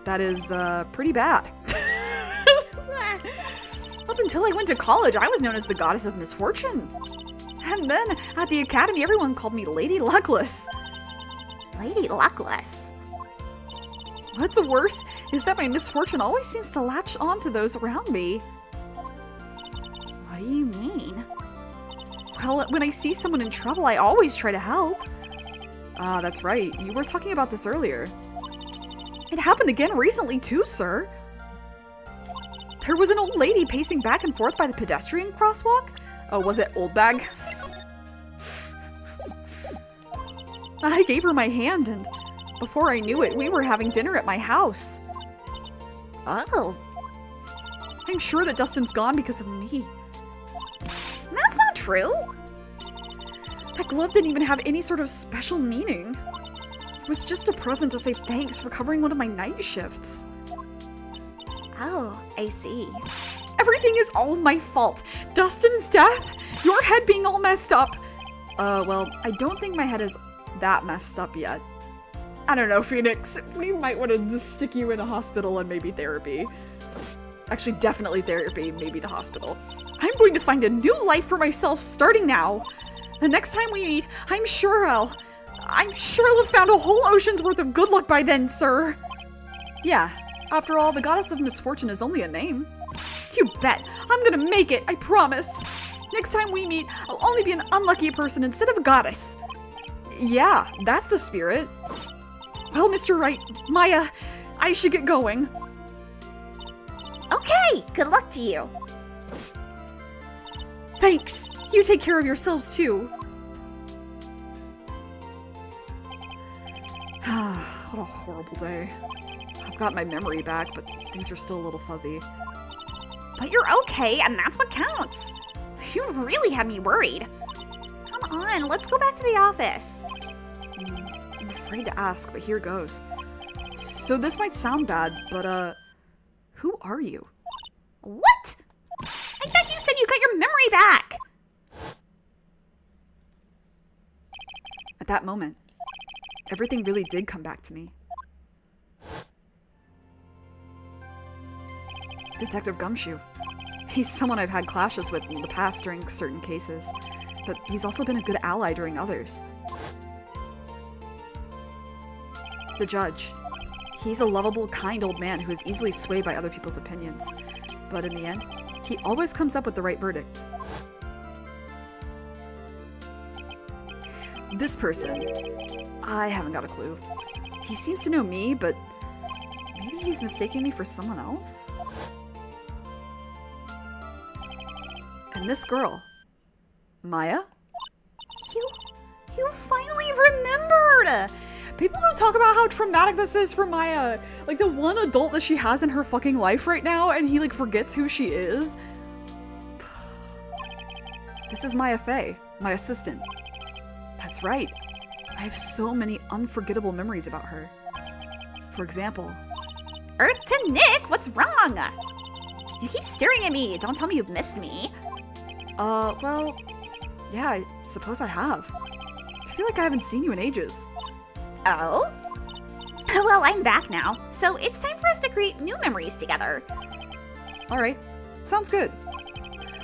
That is, pretty bad. Up until I went to college, I was known as the Goddess of Misfortune. And then, at the academy, everyone called me Lady Luckless. Lady Luckless. What's worse is that my misfortune always seems to latch on to those around me. What do you mean? Well, when I see someone in trouble, I always try to help. Ah, that's right. You were talking about this earlier. It happened again recently too, sir. There was an old lady pacing back and forth by the pedestrian crosswalk. Oh, was it old bag? I gave her my hand, and before I knew it, we were having dinner at my house. Oh, I'm sure that Dustin's gone because of me. that's not true. That glove didn't even have any sort of special meaning. It was just a present to say thanks for covering one of my night shifts. Oh, I see. Everything is all my fault. Dustin's death, your head being all messed up. Well, I don't think my head is that messed up yet. I don't know, Phoenix. We might want to stick you in a hospital and maybe therapy. Actually, definitely therapy, maybe the hospital. I'm going to find a new life for myself starting now. The next time we meet, I'm sure I'll have found a whole ocean's worth of good luck by then, sir. Yeah, after all, the Goddess of Misfortune is only a name. You bet. I'm gonna make it, I promise. Next time we meet, I'll only be an unlucky person instead of a goddess. Yeah, that's the spirit. Well, Mr. Wright, Maya, I should get going. Okay, good luck to you. Thanks! You take care of yourselves too. What a horrible day. I've got my memory back, but things are still a little fuzzy. But you're okay, and that's what counts. You really had me worried. Come on, let's go back to the office. I'm afraid to ask, but here goes. So this might sound bad, but who are you? What? I thought you said you got your memory back. At that moment, everything really did come back to me. Detective Gumshoe. He's someone I've had clashes with in the past during certain cases, but he's also been a good ally during others. The judge. He's a lovable, kind old man who is easily swayed by other people's opinions, but in the end, he always comes up with the right verdict. This person, I haven't got a clue. He seems to know me, but maybe he's mistaking me for someone else? And this girl, Maya? You finally remembered! People don't talk about how traumatic this is for Maya. Like, the one adult that she has in her fucking life right now, and he, like, forgets who she is. This is Maya Fey, my assistant. That's right. I have so many unforgettable memories about her. For example... Earth to Nick, what's wrong? You keep staring at me. Don't tell me you've missed me. Well... Yeah, I suppose I have. I feel like I haven't seen you in ages. Oh? Well, I'm back now, so it's time for us to create new memories together. Alright, sounds good.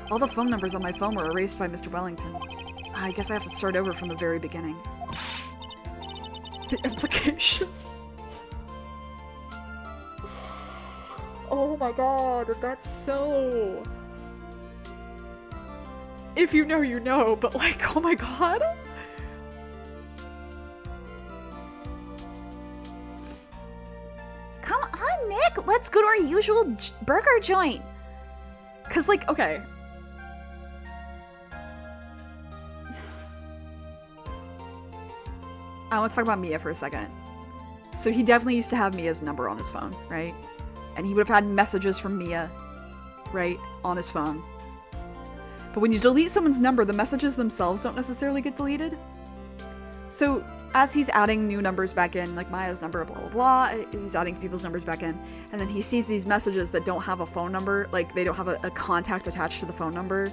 All the phone numbers on my phone were erased by Mr. Wellington. I guess I have to start over from the very beginning. The implications. Oh my god, that's so... If you know, you know, but like, oh my god. Come on, Nick, let's go to our usual burger joint. Cause like, okay. I want to talk about Mia for a second. So he definitely used to have Mia's number on his phone, right? And he would have had messages from Mia, right, on his phone. But when you delete someone's number, the messages themselves don't necessarily get deleted. So as he's adding new numbers back in, like Maya's number, blah, blah, blah, he's adding people's numbers back in. And then he sees these messages that don't have a phone number, like they don't have a contact attached to the phone number.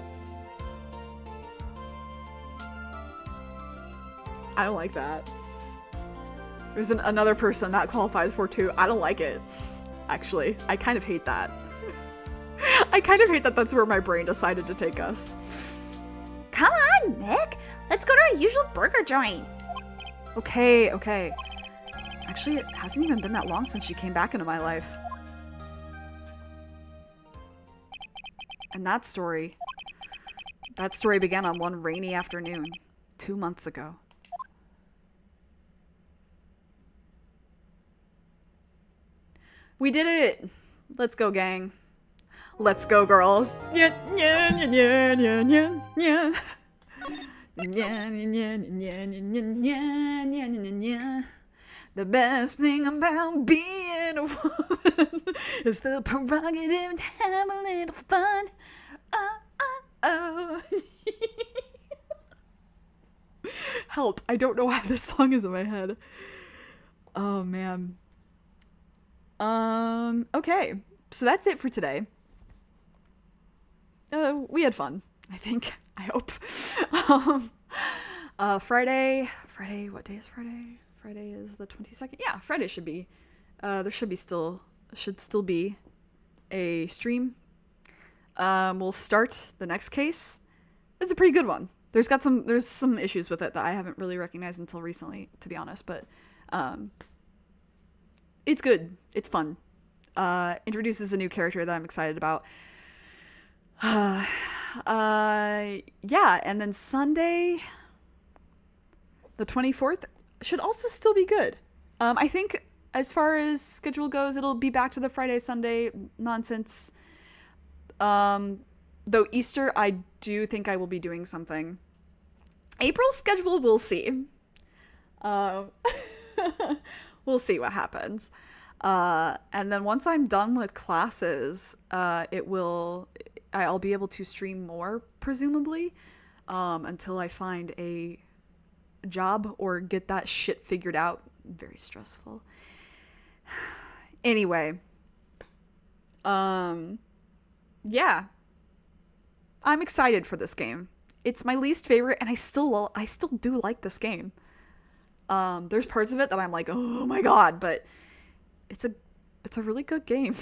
I don't like that. There's another person that qualifies for too. I don't like it. Actually, I kind of hate that. I kind of hate that that's where my brain decided to take us. Come on, Nick. Let's go to our usual burger joint. Okay, okay. Actually, it hasn't even been that long since she came back into my life. And that story began on one rainy afternoon, 2 months ago. We did it! Let's go, gang. Let's go, girls. Yeah, yeah, yeah, yeah, yeah, yeah. The best thing about being a woman is the prerogative to have a little fun. Oh, oh, oh. Help, I don't know why this song is in my head. Oh, man. Okay. So that's it for today. We had fun, I think. I hope. Friday, what day is Friday? Friday is the 22nd. Yeah, Friday should be, there should still be a stream. We'll start the next case. It's a pretty good one. There's some issues with it that I haven't really recognized until recently, to be honest, but, it's good. It's fun. Introduces a new character that I'm excited about. Yeah, and then Sunday, the 24th, should also still be good. I think as far as schedule goes, it'll be back to the Friday, Sunday nonsense. The Though Easter, I do think I will be doing something. April's schedule, we'll see. We'll see what happens. And then once I'm done with classes, I'll be able to stream more, presumably, until I find a job or get that shit figured out. Very stressful. Anyway, yeah. I'm excited for this game. It's my least favorite, and I still do like this game. There's parts of it that I'm like, oh my god, but it's a really good game.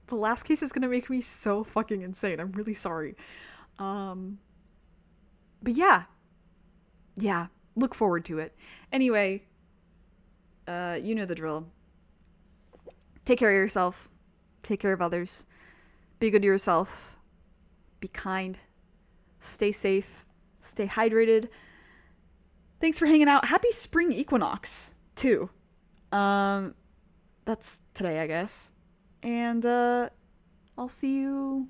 The last case is gonna make me so fucking insane. I'm really sorry. But yeah, look forward to it. Anyway, you know the drill. Take care of yourself. Take care of others. Be good to yourself. Be kind. Stay safe. Stay hydrated. Thanks for hanging out. Happy spring equinox, too. That's today, I guess. And, I'll see you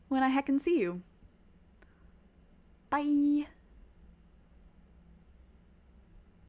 when I heckin' see you. Bye.